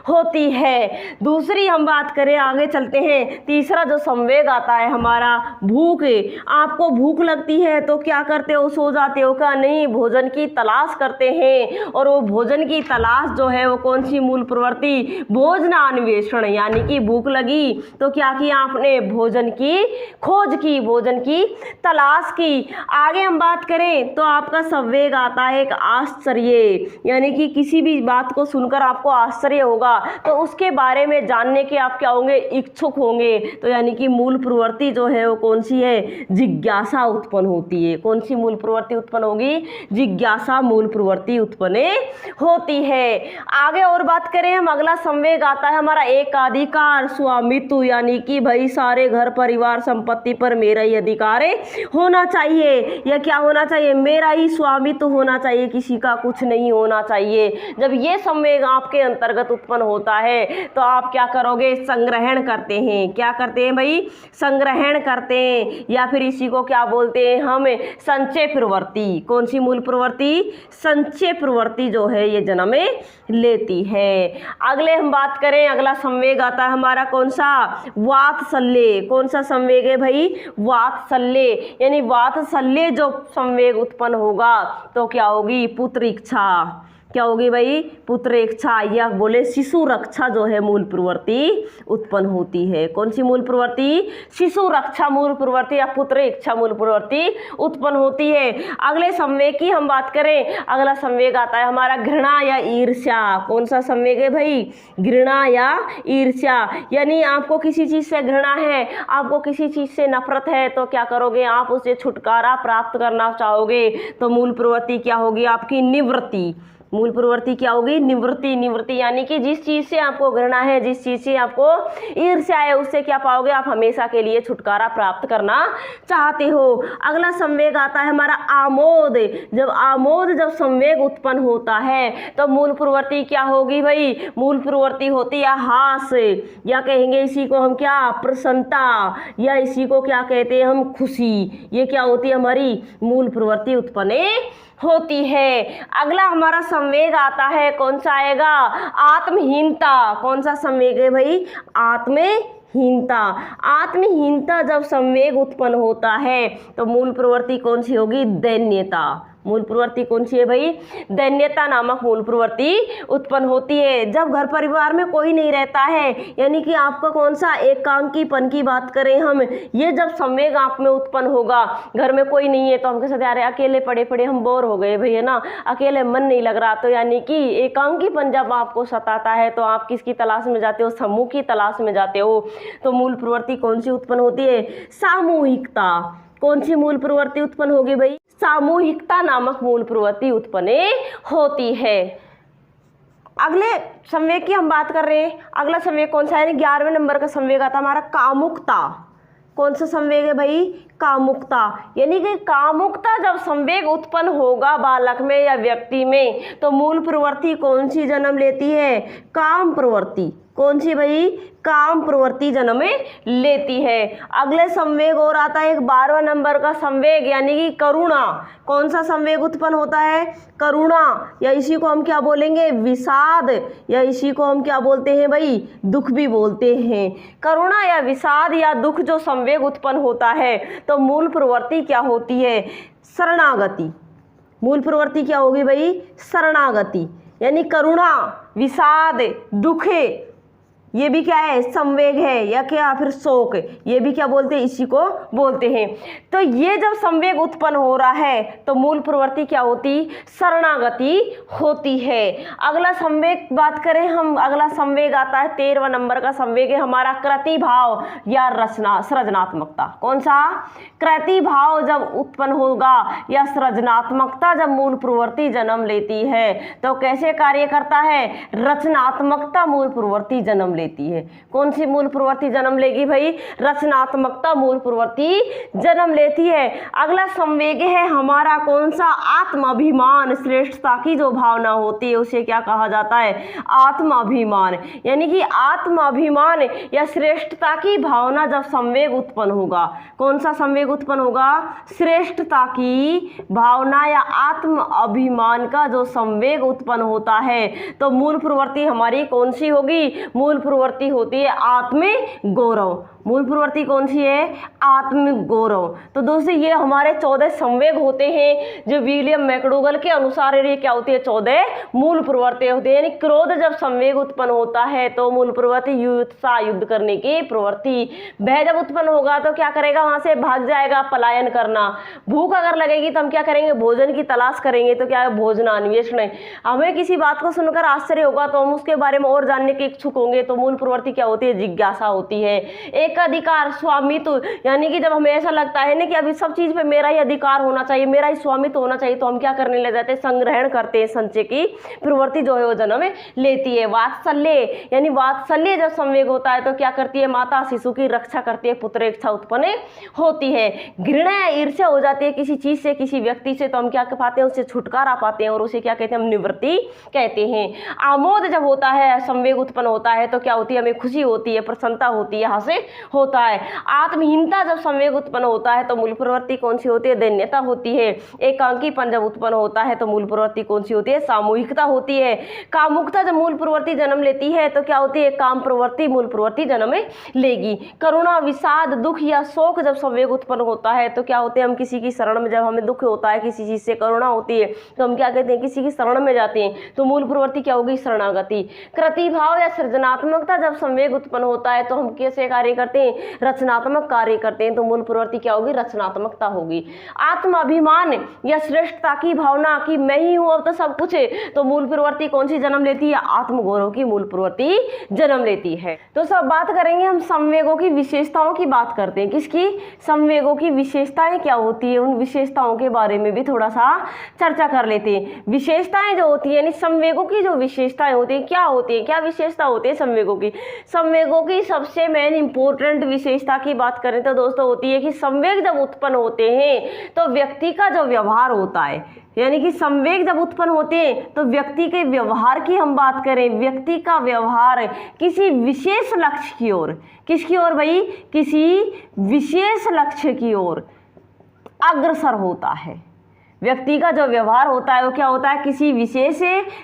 होती है। दूसरी हम बात करें, आगे चलते हैं, तीसरा जो संवेग आता है हमारा भूख। आपको भूख लगती है तो क्या करते हो, सो जाते हो क्या? नहीं, भोजन की तलाश करते हैं, और वो भोजन की तलाश जो है वो कौन सी मूल प्रवृत्ति, भोजनान्वेषण। यानी कि भूख लगी तो क्या किया आपने, भोजन की खोज की, भोजन की तलाश की। आगे हम बात करें तो आपका संवेग आता है एक आश्चर्य, यानी कि किसी भी बात को सुनकर आपको आश्चर्य होगा तो उसके बारे में जानने के आप क्या होंगे, इच्छुक होंगे। तो यानी कि मूल प्रवृत्ति जो है वो कौन सी है, जिज्ञासा उत्पन्न होती है। कौन सी मूल प्रवृत्ति उत्पन्न होगी, जिज्ञासा मूल प्रवृत्ति उत्पन्न होती है। आगे और बात करें हम, अगला संवेग आता है हमारा एकाधिकार स्वामित्व, यानी कि भाई सारे घर परिवार संपत्ति पर मेरा ही अधिकार होना चाहिए, या क्या होना चाहिए, मेरा ही स्वामित्व होना चाहिए, किसी का कुछ नहीं होना चाहिए। जब ये संवेग आपके अंतर्गत उत्पन्न होता है तो आप क्या करोगे, संग्रहण करते हैं। क्या करते हैं भाई, संग्रहण करते हैं, या फिर इसी को क्या बोलते हैं हम, संचय प्रवृत्ति। कौन सी मूल प्रवृत्ति, संचय प्रवृत्ति जो है ये जन्म लेती है। अगले हम बात करें, अगला संवेग आता है हमारा कौन सा, वात्सल्य। कौन सा संवेग है भाई, वात्सल्य, यानी वात्सल्य जो संवेग उत्पन्न होगा तो क्या होगी, पुत्र इच्छा। क्या होगी भाई, पुत्र इच्छा, या बोले शिशु रक्षा जो है मूल प्रवृत्ति उत्पन्न होती है। कौन सी मूल प्रवृत्ति, शिशु रक्षा मूल प्रवृत्ति या पुत्र इच्छा मूल प्रवृत्ति उत्पन्न होती है। अगले संवेग की हम बात करें, अगला संवेग आता है हमारा घृणा या ईर्ष्या। कौन सा संवेग है भाई, घृणा या ईर्ष्या, यानी आपको किसी चीज से घृणा है, आपको किसी चीज से नफरत है, तो क्या करोगे, आप उससे छुटकारा प्राप्त करना चाहोगे, तो मूल प्रवृत्ति क्या होगी आपकी, निवृत्ति। मूल प्रवृत्ति क्या होगी, निवृत्ति। निवृत्ति यानी कि जिस चीज से आपको घृणा है, जिस चीज से आपको ईर्ष्या है, उससे क्या पाओगे, आप हमेशा के लिए छुटकारा प्राप्त करना चाहते हो। अगला संवेग आता है हमारा आमोद। जब संवेग उत्पन्न होता है तो मूल प्रवृत्ति क्या होगी भाई, मूल प्रवृत्ति होती है हास, या कहेंगे इसी को हम क्या, प्रसन्नता, या इसी को क्या कहते हैं हम, खुशी। ये क्या होती है हमारी मूल प्रवृत्ति उत्पन्न होती है। अगला हमारा संवेग आता है, कौन सा आएगा, आत्महीनता। कौन सा संवेग है भाई, आत्महीनता। आत्महीनता जब संवेग उत्पन्न होता है तो मूल प्रवृत्ति कौन सी होगी, दैन्यता। मूल प्रवृत्ति कौन सी है भाई, दैन्यता नामक मूल प्रवृत्ति उत्पन्न होती है। जब घर परिवार में कोई नहीं रहता है, यानी कि आपका कौन सा एकांकीपन की बात करें हम, ये जब संवेग आप में उत्पन्न होगा, घर में कोई नहीं है तो हम कैसे यार अकेले पड़े पड़े हम बोर हो गए भाई, है ना, अकेले मन नहीं लग रहा, तो यानी कि एकांकीपन जब आपको सताता है तो आप किसकी तलाश में जाते हो, समूह की तलाश में जाते हो। तो मूल प्रवृत्ति कौन सी उत्पन्न होती है, सामूहिकता। कौन सी मूल प्रवृत्ति उत्पन्न होगी भाई, सामूहिकता नामक मूल प्रवृत्ति उत्पन्न होती है। अगले संवेग की हम बात कर रहे हैं, अगला संवेग कौन सा है, 11वें नंबर का संवेग आता हमारा कामुकता। कौन सा संवेग है भाई, कामुकता। यानी कि कामुकता जब संवेग उत्पन्न होगा बालक में या व्यक्ति में तो मूल प्रवृत्ति कौन सी जन्म लेती है, काम प्रवृत्ति। कौन सी भाई? काम प्रवृत्ति जन्म लेती है। अगले संवेग और आता है एक 12वां नंबर का संवेग, यानी कि करुणा। कौन सा संवेग उत्पन्न होता है? करुणा, या इसी को हम क्या बोलेंगे? विषाद, या इसी को हम क्या बोलते हैं भाई? दुख भी बोलते हैं। करुणा या विषाद या दुख जो संवेग उत्पन्न होता है तो मूल प्रवृत्ति क्या होती है? शरणागति। मूल प्रवृत्ति क्या होगी भाई? शरणागति। यानी करुणा, विषाद, दुख, ये भी क्या है? संवेग है, या क्या फिर शोक, ये भी क्या बोलते हैं? इसी को बोलते हैं। तो ये जब संवेग उत्पन्न हो रहा है तो मूल प्रवृत्ति क्या होती? शरणागति होती है। अगला संवेग बात करें हम, अगला संवेग आता है 13वां नंबर का संवेग है हमारा कृतिभाव या रचना सृजनात्मकता। कौन सा? कृतिभाव जब उत्पन्न होगा या सृजनात्मकता जब मूल प्रवृत्ति जन्म लेती है तो कैसे कार्य करता है? रचनात्मकता मूल प्रवृत्ति जन्म लेती है। कौन सी मूल प्रवृत्ति जन्म लेगी भाई? रचनात्मकता मूल प्रवृत्ति जन्म लेती है। अगला संवेग है हमारा कौन सा? आत्माभिमान, श्रेष्ठता की जो भावना होती है उसे क्या कहा जाता है? आत्माभिमान। यानी कि आत्माभिमान या श्रेष्ठता की भावना जब संवेग उत्पन्न होगा, कौन सा संवेग उत्पन्न होगा? श्रेष्ठता की भावना या आत्म अभिमान का जो संवेग उत्पन्न होता है तो मूल प्रवृत्ति हमारी कौन सी होगी? मूल प्रवृत्ति होती है आत्म गौरव। मूल प्रवृत्ति कौन सी है? आत्म गौरव। तो दोस्तों ये हमारे 14 संवेग होते हैं जो विलियम मैकडूगल के अनुसार ये क्या होती है? 14 मूल प्रवृत्ति होती है। यानी क्रोध जब संवेग उत्पन्न होता है तो मूल प्रवृत्ति युद्ध करने की प्रवृत्ति। भय जब उत्पन्न होगा तो क्या करेगा? वहां से भाग जाएगा, पलायन करना। भूख अगर लगेगी तो हम क्या करेंगे? भोजन की तलाश करेंगे, तो क्या है? भोजनान्वेषण। हमें किसी बात को सुनकर आश्चर्य होगा तो हम उसके बारे में और जानने के इच्छुक होंगे, तो मूल प्रवृत्ति क्या होती है? जिज्ञासा होती है। एक अधिकार, स्वामित्व, यानी कि जब हमें ऐसा लगता है ना कि अभी सब चीज पे मेरा ही अधिकार होना चाहिए, मेरा ही स्वामित्व होना चाहिए, तो हम क्या करने लग जाते हैं? संग्रहण करते हैं। संचय की प्रवृत्ति जो है वो जन्म लेती है। वात्सल्य, यानी वात्सल्य जब संवेग होता है तो क्या करती है? माता शिशु की रक्षा करती है, पुत्र इच्छा उत्पन्न होती है। घृणा या ईर्ष्या हो जाती है किसी चीज से, किसी व्यक्ति से, तो हम क्या पाते हैं? उससे छुटकारा पाते हैं और उसे क्या कहते हैं? हम निवृत्ति कहते हैं। आमोद जब होता है, संवेग उत्पन्न होता है तो क्या होती है? हमें खुशी होती है, प्रसन्नता होती है, हंसे होता है। आत्महीनता जब संवेग उत्पन्न होता है तो मूल प्रवृत्ति कौन सी होती है? दैन्यता होती है। एकांकीपन जब उत्पन्न होता है तो मूल प्रवृत्ति कौन सी होती है? सामूहिकता होती है। कामुकता जब मूल प्रवृत्ति जन्म लेती है तो क्या होती है? काम प्रवृत्ति मूल प्रवृत्ति जन्म लेगी। करुणा, विषाद, दुख या शोक जब संवेग उत्पन्न होता है तो क्या होते हैं? हम किसी की शरण में, जब हमें दुख होता है, किसी चीज से करुणा होती है तो हम क्या कहते हैं? किसी की शरण में जाते हैं, तो मूल प्रवृत्ति क्या होगी? शरणागति। कृतिभाव या सृजनात्मकता जब संवेग उत्पन्न होता है तो हम कैसे कार्य करते हैं? रचनात्मक कार्य करते हैं, तो मूल प्रवृत्ति क्या होगी? रचनात्मकता होगी। आत्माभिमान या श्रेष्ठता की भावना कि मैं ही हूं अब तो सब कुछ है, तो मूल प्रवृत्ति कौन सी जन्म लेती है? आत्मगौरव की मूल प्रवृत्ति जन्म लेती है। तो सब बात करेंगे हम संवेगों की विशेषताओं की बात करते हैं। किसकी? संवेगों की विशेषताएं क्या होती है, उन विशेषताओं के बारे में भी थोड़ा सा चर्चा कर लेते हैं। विशेषताएं जो होती है, यानी संवेगों की जो विशेषताएं होती है, क्या होती है, क्या विशेषता होती है संवेगों की? संवेगों की सबसे मेन इंपॉर्टेंट विशेषता की बात करें तो दोस्तों होती है कि संवेग जब उत्पन्न होते हैं तो व्यक्ति का जो व्यवहार होता है, यानी कि संवेग जब उत्पन्न होते हैं तो व्यक्ति के व्यवहार की हम बात करें, व्यक्ति का व्यवहार किसी विशेष लक्ष्य की ओर, किसकी ओर भाई? किसी विशेष लक्ष्य की ओर अग्रसर होता है। व्यक्ति का जो व्यवहार होता है वो क्या होता है? किसी विशेष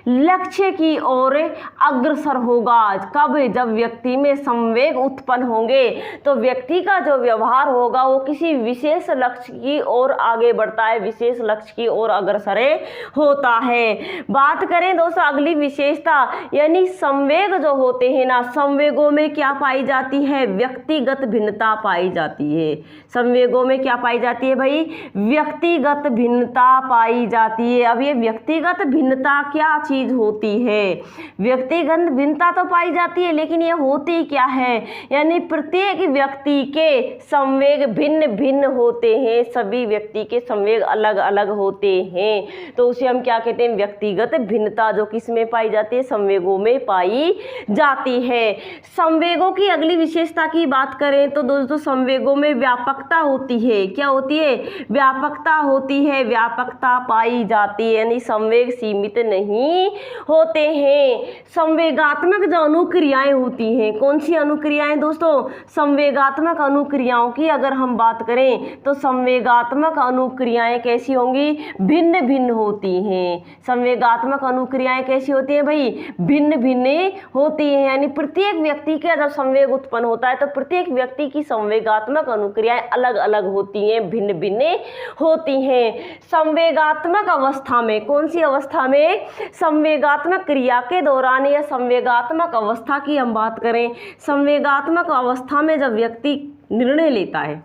लक्ष्य की ओर अग्रसर होगा। कब? जब व्यक्ति में संवेग उत्पन्न होंगे तो व्यक्ति का जो व्यवहार होगा वो किसी विशेष लक्ष्य की ओर आगे बढ़ता है, विशेष लक्ष्य की ओर अग्रसर होता है। बात करें दोस्तों अगली विशेषता, यानी संवेग जो होते हैं ना, संवेगों में क्या पाई जाती है? व्यक्तिगत भिन्नता पाई जाती है। संवेगों में क्या पाई जाती है भाई? व्यक्तिगत भिन्नता पाई जाती है। अब ये व्यक्तिगत भिन्नता क्या चीज होती है? व्यक्तिगत भिन्नता तो पाई जाती है, लेकिन ये होती क्या है? यानी प्रत्येक व्यक्ति के संवेग भिन्न भिन्न होते हैं, सभी व्यक्ति के संवेग अलग अलग होते हैं, तो उसे हम क्या कहते हैं? व्यक्तिगत भिन्नता, जो किस में पाई जाती है? संवेगों में पाई जाती है। संवेगों की अगली विशेषता की बात करें तो दोस्तों संवेगों में व्यापकता होती है। क्या होती है? व्यापकता होती है। व्यापकता व्यापकता पाई जाती है, यानी संवेग सीमित नहीं होते हैं। संवेगात्मक जो अनुक्रियाएं होती हैं, कौन सी अनुक्रियाएं दोस्तों? संवेगात्मक अनुक्रियाओं की अगर हम बात करें तो संवेगात्मक अनुक्रियाएं कैसी होंगी? भिन्न भिन्न होती हैं। संवेगात्मक अनुक्रियाएं कैसी होती हैं भाई? भिन्न भिन्न होती हैं, यानी प्रत्येक व्यक्ति का जब संवेग उत्पन्न होता है तो प्रत्येक व्यक्ति की संवेगात्मक अनुक्रियाएं अलग अलग होती हैं, भिन्न भिन्न होती हैं। संवेगात्मक अवस्था में, कौन सी अवस्था में? संवेगात्मक क्रिया के दौरान या संवेगात्मक अवस्था की हम बात करें, संवेगात्मक अवस्था में जब व्यक्ति निर्णय लेता है,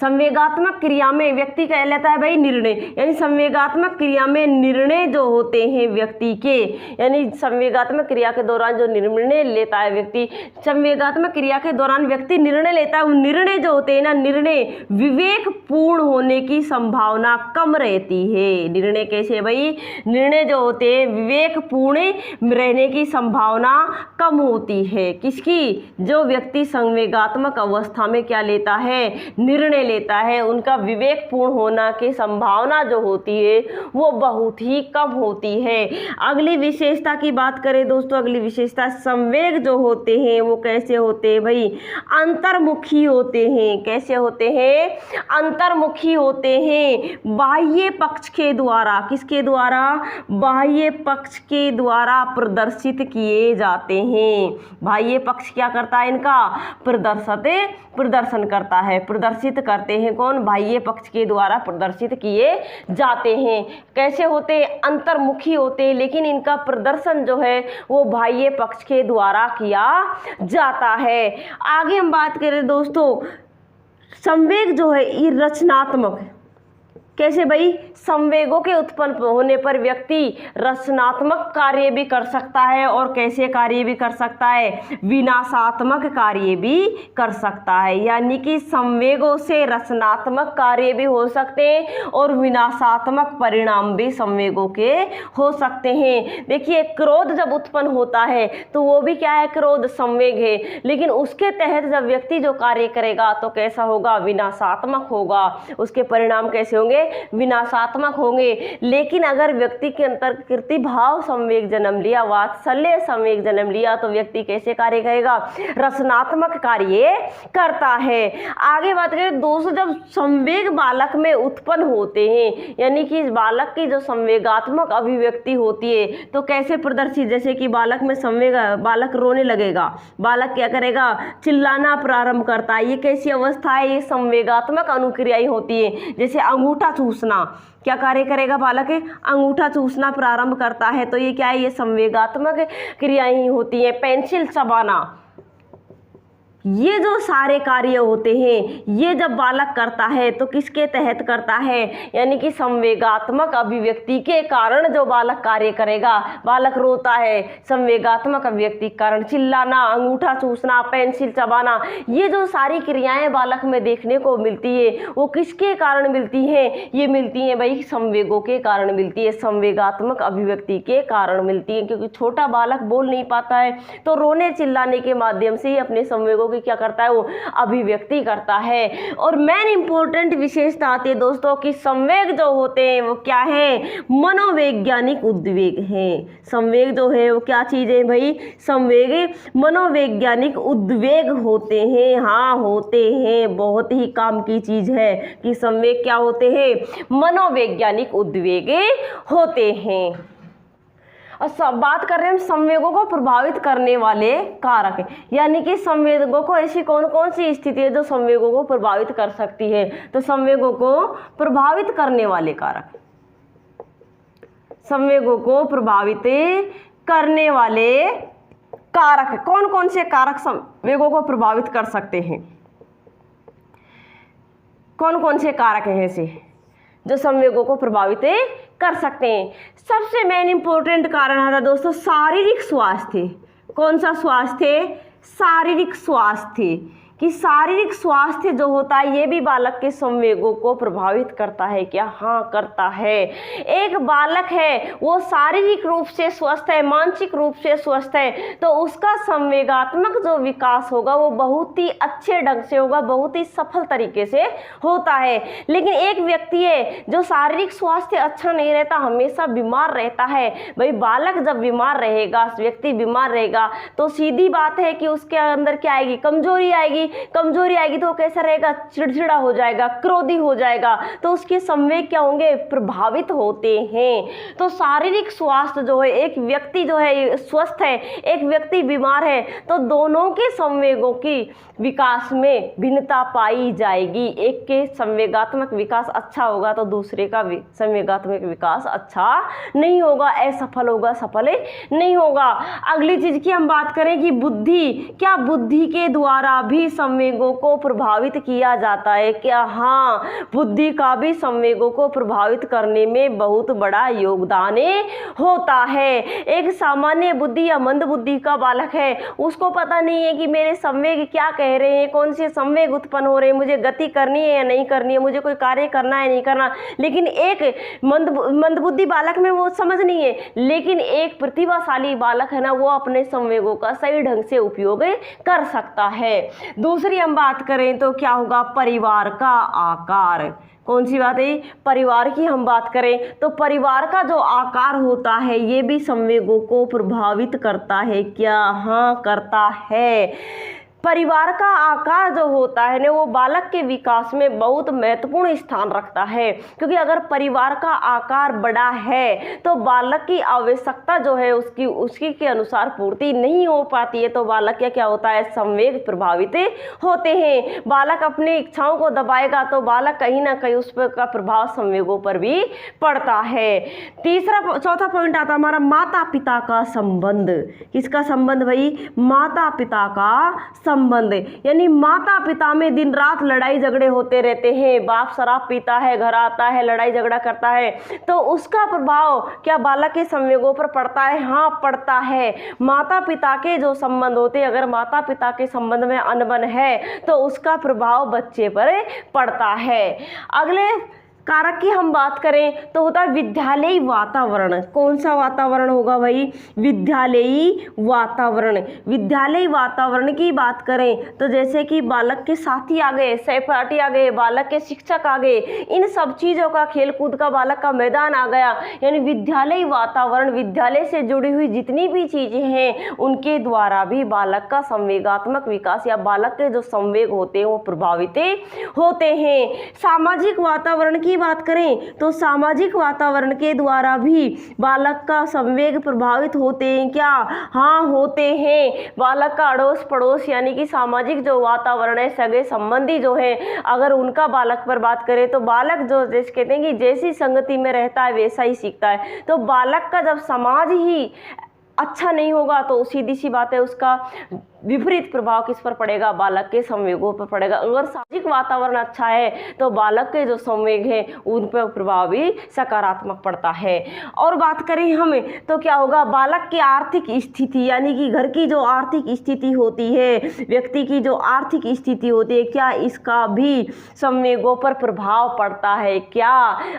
संवेगात्मक क्रिया में व्यक्ति क्या लेता है भाई? निर्णय, यानी संवेगात्मक क्रिया में निर्णय जो होते हैं व्यक्ति के, यानी संवेगात्मक क्रिया के दौरान जो निर्णय लेता है व्यक्ति, संवेगात्मक क्रिया के दौरान व्यक्ति निर्णय लेता है, वो निर्णय जो होते हैं ना, निर्णय विवेक पूर्ण होने की संभावना कम रहती है। निर्णय कैसे भाई? निर्णय जो होते हैं विवेक पूर्ण रहने की संभावना कम होती है। किसकी? जो व्यक्ति संवेगात्मक अवस्था में क्या लेता है? निर्णय लेता है, उनका विवेक पूर्ण होना की संभावना जो होती है वो बहुत ही कम होती है। अगली विशेषता की बात करें दोस्तों, अगली विशेषता, संवेग जो होते हैं वो कैसे होते हैं भाई? अंतर्मुखी होते हैं। कैसे होते हैं? अंतर्मुखी होते हैं। बाह्य पक्ष के द्वारा, किसके द्वारा? बाह्य पक्ष के द्वारा प्रदर्शित किए जाते हैं। बाह्य पक्ष क्या करता है? इनका प्रदर्शन करता है, प्रदर्शित करते हैं। कौन? बाह्य पक्ष के द्वारा प्रदर्शित किए जाते हैं। कैसे होते हैं? अंतर्मुखी होते हैं, लेकिन इनका प्रदर्शन जो है वो बाह्य पक्ष के द्वारा किया जाता है। आगे हम बात करें दोस्तों, संवेग जो है ये रचनात्मक है। कैसे भाई? संवेगों के उत्पन्न होने पर व्यक्ति रचनात्मक कार्य भी कर सकता है, और कैसे कार्य भी कर सकता है? विनाशात्मक कार्य भी कर सकता है। यानी कि संवेगों से रचनात्मक कार्य भी हो सकते हैं और विनाशात्मक परिणाम भी संवेगों के हो सकते हैं। देखिए, क्रोध जब उत्पन्न होता है तो वो भी क्या है? क्रोध संवेग है, लेकिन उसके तहत जब व्यक्ति जो कार्य करेगा तो कैसा होगा? विनाशात्मक होगा। उसके परिणाम कैसे होंगे? विनाशात्मक होंगे। लेकिन अगर व्यक्ति के अंतर कृति भाव संवेग जन्म लिया, वात्सल्य संवेग जन्म लिया, तो व्यक्ति कैसे कार्य करेगा? रचनात्मक कार्य करता है। आगे बात करें दोस्तों, जब संवेग बालक में उत्पन्न होते हैं, यानी कि बालक की जो संवेगात्मक अभिव्यक्ति होती है तो कैसे प्रदर्शित? जैसे कि बालक में संवेग, बालक रोने लगेगा, बालक क्या करेगा? चिल्लाना प्रारंभ करता है। ये कैसी अवस्था है? ये संवेगात्मक अनुक्रियाएं होती है। जैसे अंगूठा चूसना, क्या कार्य करेगा बालक? अंगूठा चूसना प्रारंभ करता है, तो ये क्या है? ये संवेगात्मक क्रियाएं ही होती हैं। पेंसिल चबाना, ये जो सारे कार्य होते हैं ये जब बालक करता है तो किसके तहत करता है? यानी कि संवेगात्मक अभिव्यक्ति के कारण जो बालक कार्य करेगा। बालक रोता है, संवेगात्मक अभिव्यक्ति के कारण। चिल्लाना, अंगूठा चूसना, पेंसिल चबाना, ये जो सारी क्रियाएं बालक में देखने को मिलती है वो किसके कारण मिलती है? ये मिलती है भाई संवेगों के कारण मिलती है, संवेगात्मक अभिव्यक्ति के कारण मिलती है। क्योंकि छोटा बालक बोल नहीं पाता है तो रोने चिल्लाने के माध्यम से ही अपने संवेगों क्या करता है? वो अभिव्यक्ति करता है। और मेन इंपॉर्टेंट विशेषता आती है दोस्तों कि संवेग जो होते हैं वो क्या है? मनोवैज्ञानिक उद्वेग हैं। संवेग जो है वो क्या चीज है भाई? संवेग मनोवैज्ञानिक उद्वेग होते हैं। हाँ, होते हैं। बहुत ही काम की चीज है कि संवेग क्या होते हैं? मनोवैज्ञानिक उद्वेग होते हैं। और सब बात कर रहे हैं हम संवेगों को प्रभावित करने वाले कारक, यानी कि संवेगों को ऐसी कौन कौन सी स्थिति है जो संवेगों को प्रभावित कर सकती है? तो संवेगों को प्रभावित करने वाले कारक, संवेगों को प्रभावित करने वाले कारक कौन कौन से कारक संवेगों को प्रभावित कर सकते हैं? कौन कौन से कारक हैं ऐसे जो संवेगों को प्रभावित कर सकते हैं? सबसे मेन इंपॉर्टेंट कारण है दोस्तों शारीरिक स्वास्थ्य। कौन सा स्वास्थ्य? शारीरिक स्वास्थ्य। कि शारीरिक स्वास्थ्य जो होता है ये भी बालक के संवेगों को प्रभावित करता है क्या? हाँ, करता है। एक बालक है वो शारीरिक रूप से स्वस्थ है, मानसिक रूप से स्वस्थ है, तो उसका संवेगात्मक जो विकास होगा वो बहुत ही अच्छे ढंग से होगा, बहुत ही सफल तरीके से होता है। लेकिन एक व्यक्ति है जो शारीरिक स्वास्थ्य अच्छा नहीं रहता, हमेशा बीमार रहता है। भाई बालक जब बीमार रहेगा, व्यक्ति बीमार रहेगा, तो सीधी बात है कि उसके अंदर क्या आएगी? कमजोरी आएगी। कमजोरी आएगी तो कैसा रहेगा? चिड़चिड़ा हो जाएगा, क्रोधी हो जाएगा, तो उसके संवेग क्या होंगे? प्रभावित होते हैं। तो शारीरिक स्वास्थ्य जो है, एक व्यक्ति जो है स्वस्थ है, एक व्यक्ति बीमार है, तो दोनों के संवेगों की विकास में भिन्नता पाई जाएगी। एक के संवेगात्मक विकास अच्छा होगा तो दूसरे का संवेगात्मक विकास अच्छा नहीं होगा, असफल होगा, सफल नहीं होगा। अगली चीज की हम बात करें कि बुद्धि, क्या बुद्धि के द्वारा भी संवेगों को प्रभावित किया जाता है क्या? हाँ, बुद्धि का भी संवेगों को प्रभावित करने में बहुत बड़ा योगदान होता है। एक सामान्य बुद्धि या मंद बुद्धि का बालक है, उसको पता नहीं है कि मेरे संवेग क्या कह रहे हैं, कौन से संवेग उत्पन्न हो रहे हैं, मुझे गति करनी है या नहीं करनी है, मुझे कोई कार्य करना है नहीं करना। लेकिन एक मंदबुद्धि बालक में वो समझ नहीं है, लेकिन एक प्रतिभाशाली बालक है ना, वो अपने संवेगों का सही ढंग से उपयोग कर सकता है। दूसरी हम बात करें तो क्या होगा? परिवार का आकार। कौन सी बात है? परिवार की हम बात करें तो परिवार का जो आकार होता है ये भी संवेगों को प्रभावित करता है क्या? हाँ, करता है। परिवार का आकार जो होता है ना, वो बालक के विकास में बहुत महत्वपूर्ण स्थान रखता है, क्योंकि अगर परिवार का आकार बड़ा है तो बालक की आवश्यकता जो है उसकी के अनुसार पूर्ति नहीं हो पाती है, तो बालक क्या होता है? संवेग प्रभावित होते हैं। बालक अपनी इच्छाओं को दबाएगा तो बालक कहीं ना कहीं उस पर का प्रभाव संवेगों पर भी पड़ता है। चौथा पॉइंट आता हमारा माता पिता का संबंध। किसका संबंध भाई? माता पिता का संबंध, यानी माता पिता में दिन रात लड़ाई झगड़े होते रहते हैं। बाप शराब पीता है, घर आता है, लड़ाई झगड़ा करता है, तो उसका प्रभाव क्या बालक के संवेगों पर पड़ता है? हाँ, पड़ता है। माता पिता के जो संबंध होते हैं, अगर माता पिता के संबंध में अनबन है तो उसका प्रभाव बच्चे पर पड़ता है। अगले कारक की हम बात करें तो होता है विद्यालयी वातावरण। कौन सा वातावरण होगा भाई? विद्यालयी वातावरण। विद्यालयी वातावरण की बात करें तो जैसे कि बालक के साथी आ गए, सहपाठी आ गए, बालक के शिक्षक आ गए, इन सब चीज़ों का, खेलकूद का बालक का मैदान आ गया, यानी विद्यालयी वातावरण, विद्यालय से जुड़ी हुई जितनी भी चीज़ें हैं उनके द्वारा भी बालक का संवेगात्मक विकास या बालक के जो संवेग होते हैं वो प्रभावित होते हैं। सामाजिक वातावरण की बात करें तो सामाजिक वातावरण के द्वारा भी बालक का संवेग प्रभावित होते हैं क्या? हाँ, होते हैं। बालक का अड़ोस पड़ोस यानी कि सामाजिक जो वातावरण है, सगे संबंधी जो है, अगर उनका बालक पर बात करें तो बालक जो जैसे कहते हैं कि जैसी संगति में रहता है वैसा ही सीखता है। तो बालक का जब समाज ही अच्छा नहीं होगा तो सीधी सी बात है उसका विपरीत प्रभाव किस पर पड़ेगा? बालक के संवेगों पर पड़ेगा। अगर सामाजिक वातावरण अच्छा है तो बालक के जो संवेग हैं उन पर प्रभाव भी सकारात्मक पड़ता है। और बात करें हम तो क्या होगा? बालक की आर्थिक स्थिति, यानी कि घर की जो आर्थिक स्थिति होती है, व्यक्ति की जो आर्थिक स्थिति होती है, क्या इसका भी संवेगों पर प्रभाव पड़ता है क्या?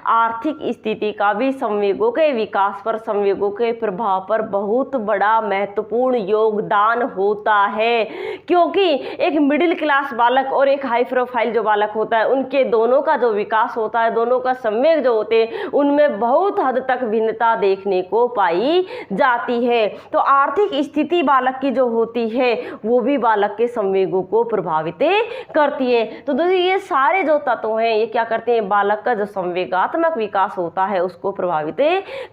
आर्थिक स्थिति का भी संवेगों के विकास पर, संवेगों के प्रभाव पर बहुत बड़ा महत्वपूर्ण योगदान होता है। क्योंकि एक मिडिल क्लास बालक और एक हाई प्रोफाइल जो बालक होता है, उनके दोनों का जो विकास होता है, दोनों का संवेग जो होते हैं, उनमें बहुत हद तक भिन्नता देखने को पाई जाती है। तो आर्थिक स्थिति बालक की जो होती है वो भी बालक के संवेगों को प्रभावित करती है। तो दोस्तों ये सारे जो तत्व हैं ये क्या करते हैं? बालक का जो संवेगात्मक विकास होता है उसको प्रभावित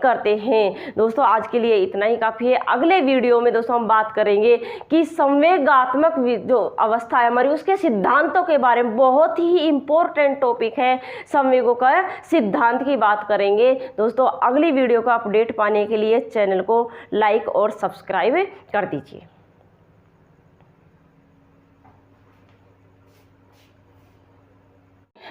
करते हैं। दोस्तों आज के लिए इतना ही काफ़ी है। अगले वीडियो में दोस्तों हम बात करेंगे कि संवेगात्मक जो अवस्था है हमारी, उसके सिद्धांतों के बारे में। बहुत ही इंपॉर्टेंट टॉपिक है, संवेगों का सिद्धांत की बात करेंगे। दोस्तों अगली वीडियो का अपडेट पाने के लिए चैनल को लाइक और सब्सक्राइब कर दीजिए।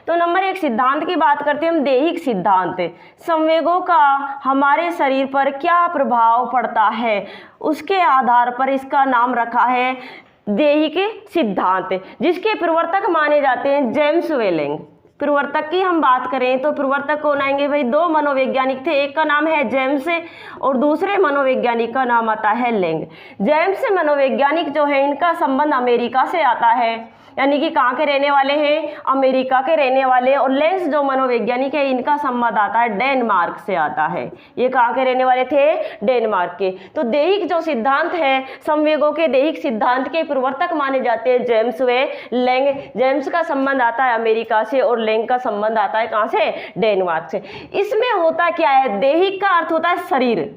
तो नंबर 1 सिद्धांत की बात करते हैं हम, दैहिक सिद्धांत। संवेगों का हमारे शरीर पर क्या प्रभाव पड़ता है, उसके आधार पर इसका नाम रखा है दैहिक सिद्धांत, जिसके प्रवर्तक माने जाते हैं जेम्स वेलिंग। प्रवर्तक की हम बात करें तो प्रवर्तक कौन आएंगे भाई, दो मनोवैज्ञानिक थे, एक का नाम है जेम्स और दूसरे मनोवैज्ञानिक का नाम आता है लेंग। जेम्स मनोवैज्ञानिक जो है इनका संबंध अमेरिका से आता है, यानी कि कहाँ के रहने वाले हैं, अमेरिका के रहने वाले। और लेंस जो मनोवैज्ञानिक है इनका संबंध आता है डेनमार्क से आता है। ये कहाँ के रहने वाले थे, डेनमार्क के। तो दैहिक जो सिद्धांत है, संवेगों के दैहिक सिद्धांत के प्रवर्तक माने जाते हैं जेम्स वे लेंग। जेम्स का संबंध आता है अमेरिका से और लेंग का संबंध आता है कहाँ से, डेनमार्क से। इसमें होता क्या है, दैहिक का अर्थ होता है शरीर।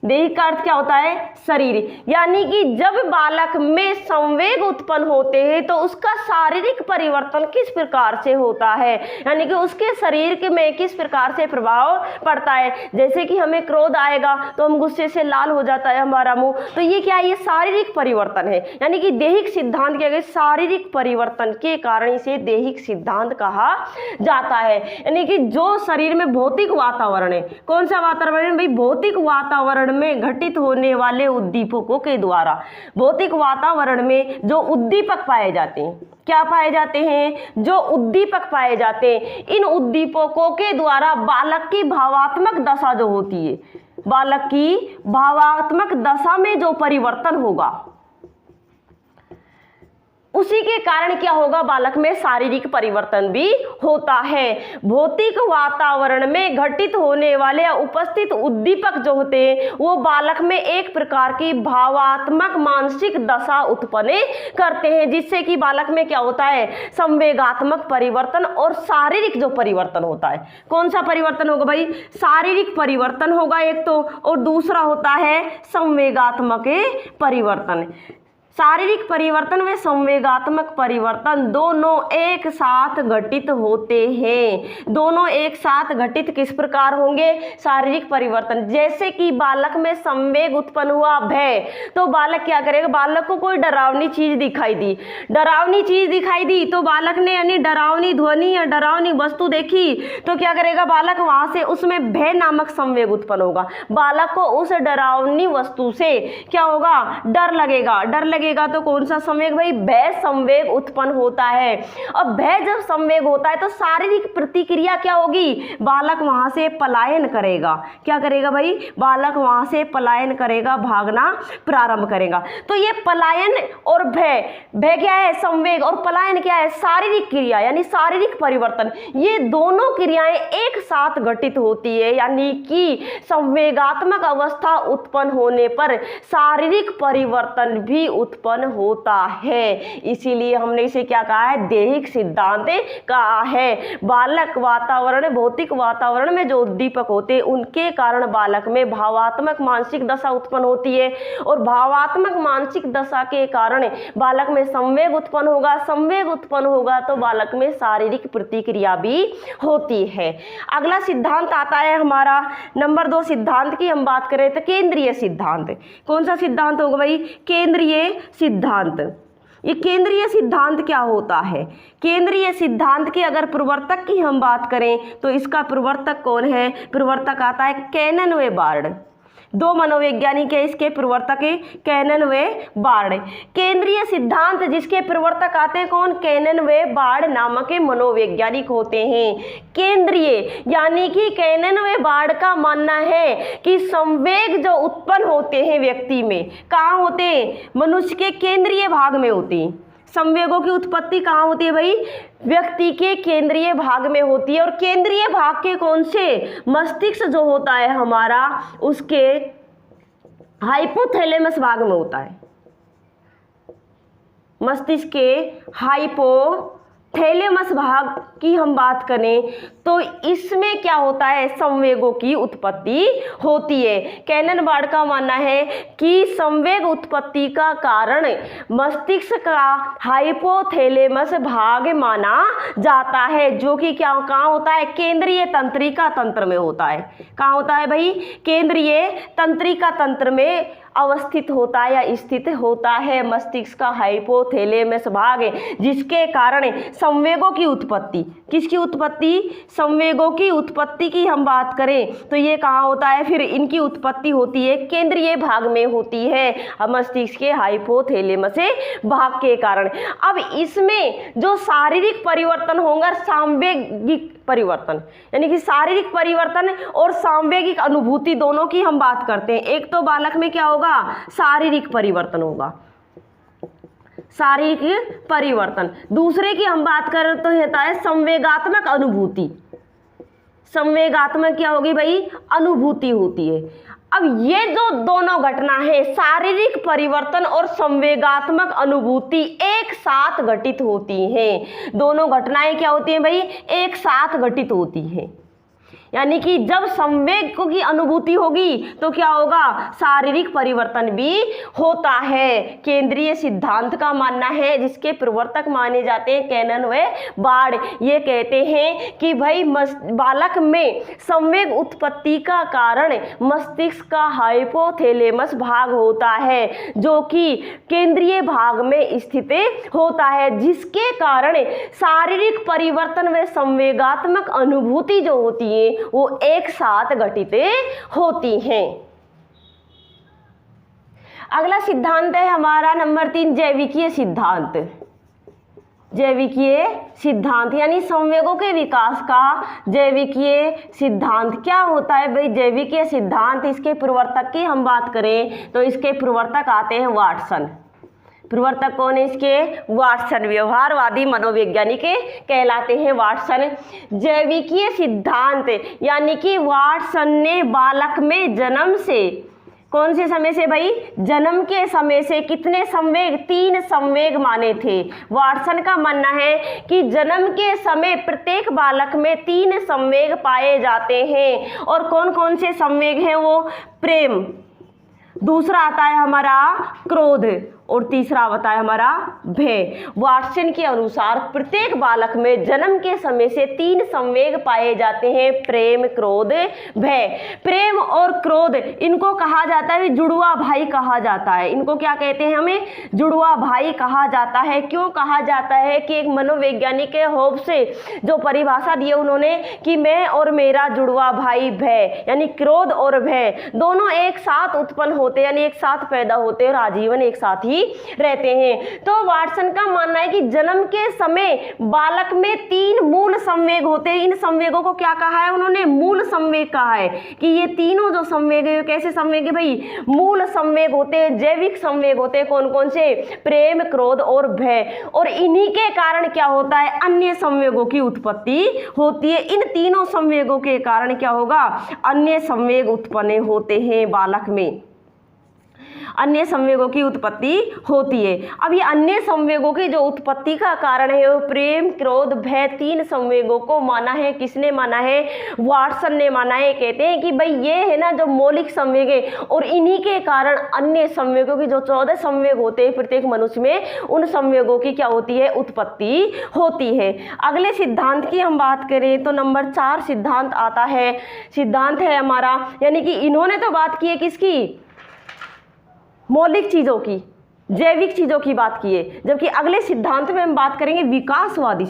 दैहिक का अर्थ क्या होता है, शरीर, यानी कि जब बालक में संवेग उत्पन्न होते हैं तो उसका शारीरिक परिवर्तन किस प्रकार से होता है, यानी कि उसके शरीर में किस प्रकार से प्रभाव पड़ता है। जैसे कि हमें क्रोध आएगा तो हम गुस्से से लाल हो जाता है हमारा मुंह, तो ये क्या है, ये शारीरिक परिवर्तन है। यानी कि दैहिक सिद्धांत के अगर शारीरिक परिवर्तन के कारण इसे दैहिक सिद्धांत कहा जाता है। यानी कि जो शरीर में भौतिक वातावरण है, कौन सा वातावरण भाई, भौतिक वातावरण में घटित होने वाले उद्दीपकों के द्वारा, भौतिक वातावरण में जो उद्दीपक पाए जाते हैं, क्या पाए जाते हैं, जो उद्दीपक पाए जाते हैं, इन उद्दीपकों के द्वारा बालक की भावात्मक दशा जो होती है, बालक की भावात्मक दशा में जो परिवर्तन होगा उसी के कारण क्या होगा, बालक में शारीरिक परिवर्तन भी होता है। भौतिक वातावरण में घटित होने वाले उपस्थित उद्दीपक जो होते हैं वो बालक में एक प्रकार की भावात्मक मानसिक दशा उत्पन्न करते हैं, जिससे कि बालक में क्या होता है, संवेगात्मक परिवर्तन और शारीरिक जो परिवर्तन होता है। कौन सा परिवर्तन होगा भाई, शारीरिक परिवर्तन होगा एक तो, और दूसरा होता है संवेगात्मक परिवर्तन। शारीरिक परिवर्तन व संवेगात्मक परिवर्तन दोनों एक साथ घटित होते हैं। दोनों एक साथ घटित किस प्रकार होंगे, शारीरिक परिवर्तन। जैसे कि बालक में संवेग उत्पन्न हुआ भय, तो बालक क्या करेगा, बालक को कोई डरावनी चीज दिखाई दी, डरावनी चीज दिखाई दी तो बालक ने यानी डरावनी ध्वनि या डरावनी वस्तु देखी तो क्या करेगा बालक, वहां से उसमें भय नामक संवेग उत्पन्न होगा। बालक को उस डरावनी वस्तु से क्या होगा, डर लगेगा, डर लगेगा तो कौन सा संवेग भाई, भय संवेग उत्पन्न होता है। अब भय जब संवेग होता है तो शारीरिक प्रतिक्रिया क्या होगी, बालक वहां से पलायन करेगा। क्या करेगा भाई, बालक वहां से पलायन करेगा, भागना प्रारंभ करेगा। तो ये पलायन और भय, भय क्या है संवेग और पलायन क्या है शारीरिक क्रिया, यानी शारीरिक परिवर्तन। ये दोनों क्रियाएं एक साथ घटित होती है, यानी कि संवेगात्मक अवस्था उत्पन्न होने पर शारीरिक परिवर्तन भी उत्पन्न होता है। इसीलिए हमने इसे क्या कहा है, दैहिक सिद्धांत कहा है। बालक वातावरण, भौतिक वातावरण में जो उद्दीपक होते हैं उनके कारण बालक में भावात्मक मानसिक दशा उत्पन्न होती है, और भावात्मक मानसिक दशा के कारण बालक में संवेग उत्पन्न होगा, संवेग उत्पन्न होगा तो बालक में शारीरिक प्रतिक्रिया भी होती है। अगला सिद्धांत आता है हमारा नंबर 2 सिद्धांत की हम बात करें तो केंद्रीय सिद्धांत। कौन सा सिद्धांत होगा भाई, केंद्रीय सिद्धांत। ये केंद्रीय सिद्धांत क्या होता है, केंद्रीय सिद्धांत के अगर प्रवर्तक की हम बात करें तो इसका प्रवर्तक कौन है, प्रवर्तक आता है कैनन व बार्ड। दो मनोवैज्ञानिक है इसके प्रवर्तक, कैनन व बार्ड। केंद्रीय सिद्धांत जिसके प्रवर्तक आते हैं कौन, कैनन व बार्ड नामक के मनोवैज्ञानिक होते हैं। केंद्रीय यानी कि कैनन व बार्ड का मानना है कि संवेग जो उत्पन्न होते हैं व्यक्ति में, कहाँ होते हैं, मनुष्य के केंद्रीय भाग में होती हैं। संवेगों की उत्पत्ति कहाँ होती है भाई, व्यक्ति के केंद्रीय भाग में होती है। और केंद्रीय भाग के कौन से, मस्तिष्क जो होता है हमारा उसके हाइपोथैलेमस भाग में होता है। मस्तिष्क के हाइपोथैलेमस भाग की हम बात करें तो इसमें क्या होता है, संवेगों की उत्पत्ति होती है। कैनन बार्ड का मानना है कि संवेग उत्पत्ति का कारण मस्तिष्क का हाइपोथैलेमस भाग माना जाता है, जो कि क्या कहाँ होता है, केंद्रीय तंत्रिका तंत्र में होता है। कहाँ होता है भाई, केंद्रीय तंत्रिका तंत्र में अवस्थित होता है या स्थित होता है मस्तिष्क का हाइपोथैलेमस भाग, जिसके कारण संवेगों की उत्पत्ति, किसकी उत्पत्ति, संवेगों की उत्पत्ति की हम बात करें तो ये कहाँ होता है, फिर इनकी उत्पत्ति होती है केंद्रीय भाग में होती है मस्तिष्क के हाइपोथैलेमस भाग के कारण। अब इसमें जो शारीरिक परिवर्तन होगा, सांवेगिक परिवर्तन, यानी कि शारीरिक परिवर्तन और सांवेगिक अनुभूति दोनों की हम बात करते हैं। एक तो बालक में क्या होगा, शारीरिक परिवर्तन होगा, शारीरिक परिवर्तन। दूसरे की हम बात करें तो होता है संवेगात्मक अनुभूति। संवेगात्मक क्या होगी भाई, अनुभूति होती है। अब ये जो दोनों घटना है, शारीरिक परिवर्तन और संवेगात्मक अनुभूति, एक साथ घटित होती हैं। दोनों घटनाएं क्या होती हैं भाई, एक साथ घटित होती हैं। यानी कि जब संवेग की अनुभूति होगी तो क्या होगा, शारीरिक परिवर्तन भी होता है। केंद्रीय सिद्धांत का मानना है, जिसके प्रवर्तक माने जाते हैं कैनन व बार्ड, ये कहते हैं कि भाई बालक में संवेग उत्पत्ति का कारण मस्तिष्क का हाइपोथैलेमस भाग होता है, जो कि केंद्रीय भाग में स्थित होता है, जिसके कारण शारीरिक परिवर्तन व संवेगात्मक अनुभूति जो होती है वो एक साथ घटित होती हैं। अगला सिद्धांत है हमारा नंबर 3, जैविकीय सिद्धांत। जैविकीय सिद्धांत यानी संवेगों के विकास का जैविकीय सिद्धांत क्या होता है भाई, जैविकीय सिद्धांत, इसके प्रवर्तक की हम बात करें तो इसके प्रवर्तक आते हैं वाटसन। प्रवर्तक कौन है इसके, वाटसन, व्यवहारवादी मनोवैज्ञानिक कहलाते हैं वाटसन। जैविकीय सिद्धांत यानी कि वाटसन ने बालक में जन्म से, कौन से समय से भाई, जन्म के समय से कितने संवेग, 3 संवेग माने थे। वाटसन का मानना है कि जन्म के समय प्रत्येक बालक में 3 संवेग पाए जाते हैं। और कौन कौन से संवेग हैं वो, प्रेम, दूसरा आता है हमारा क्रोध और तीसरा आता है हमारा भय। वाटसन के अनुसार प्रत्येक बालक में जन्म के समय से 3 संवेग पाए जाते हैं, प्रेम, क्रोध, भय। प्रेम और क्रोध इनको कहा जाता है जुड़वा भाई कहा जाता है। इनको क्या कहते हैं, हमें जुड़वा भाई कहा जाता है। क्यों कहा जाता है कि एक मनोवैज्ञानिक है होब्स से जो परिभाषा दी है उन्होंने कि मैं और मेरा जुड़वा भाई भय, यानी क्रोध और भय दोनों एक साथ उत्पन्न होते, यानी एक साथ पैदा होते और आजीवन एक साथ ही रहते हैं। तो वाटसन का मानना है कि जन्म के समय बालक में 3 मूल संवेग होते हैं। इन संवेगों को क्या कहा है उन्होंने, मूल संवेग कहा है कि ये तीनों जो संवेग है कैसे संवेग है भाई, मूल संवेग होते हैं, जैविक संवेग होते हैं। कौन कौन से, प्रेम, क्रोध और भय। और इन्हीं के कारण क्या होता है, अन्य संवेगों की उत्पत्ति होती है। इन तीनों संवेगों के कारण क्या होगा, अन्य संवेग उत्पन्न होते हैं बालक में, अन्य संवेगों की उत्पत्ति होती है। अब ये अन्य संवेगों की जो उत्पत्ति का कारण है वो प्रेम, क्रोध, भय, 3 संवेगों को माना है, किसने माना है, वाटसन ने माना है। कहते हैं कि भाई ये है ना जो मौलिक संवेग है और इन्हीं के कारण अन्य संवेगों की जो 14 संवेग होते हैं प्रत्येक मनुष्य में, उन संवेगों की क्या होती है, उत्पत्ति होती है। अगले सिद्धांत की हम बात करें तो नंबर 4 सिद्धांत आता है, सिद्धांत है हमारा, यानी कि इन्होंने तो बात की है किसकी, मौलिक चीज़ों की, जैविक चीज़ों की बात की है, जबकि अगले सिद्धांत में हम बात करेंगे विकासवादी।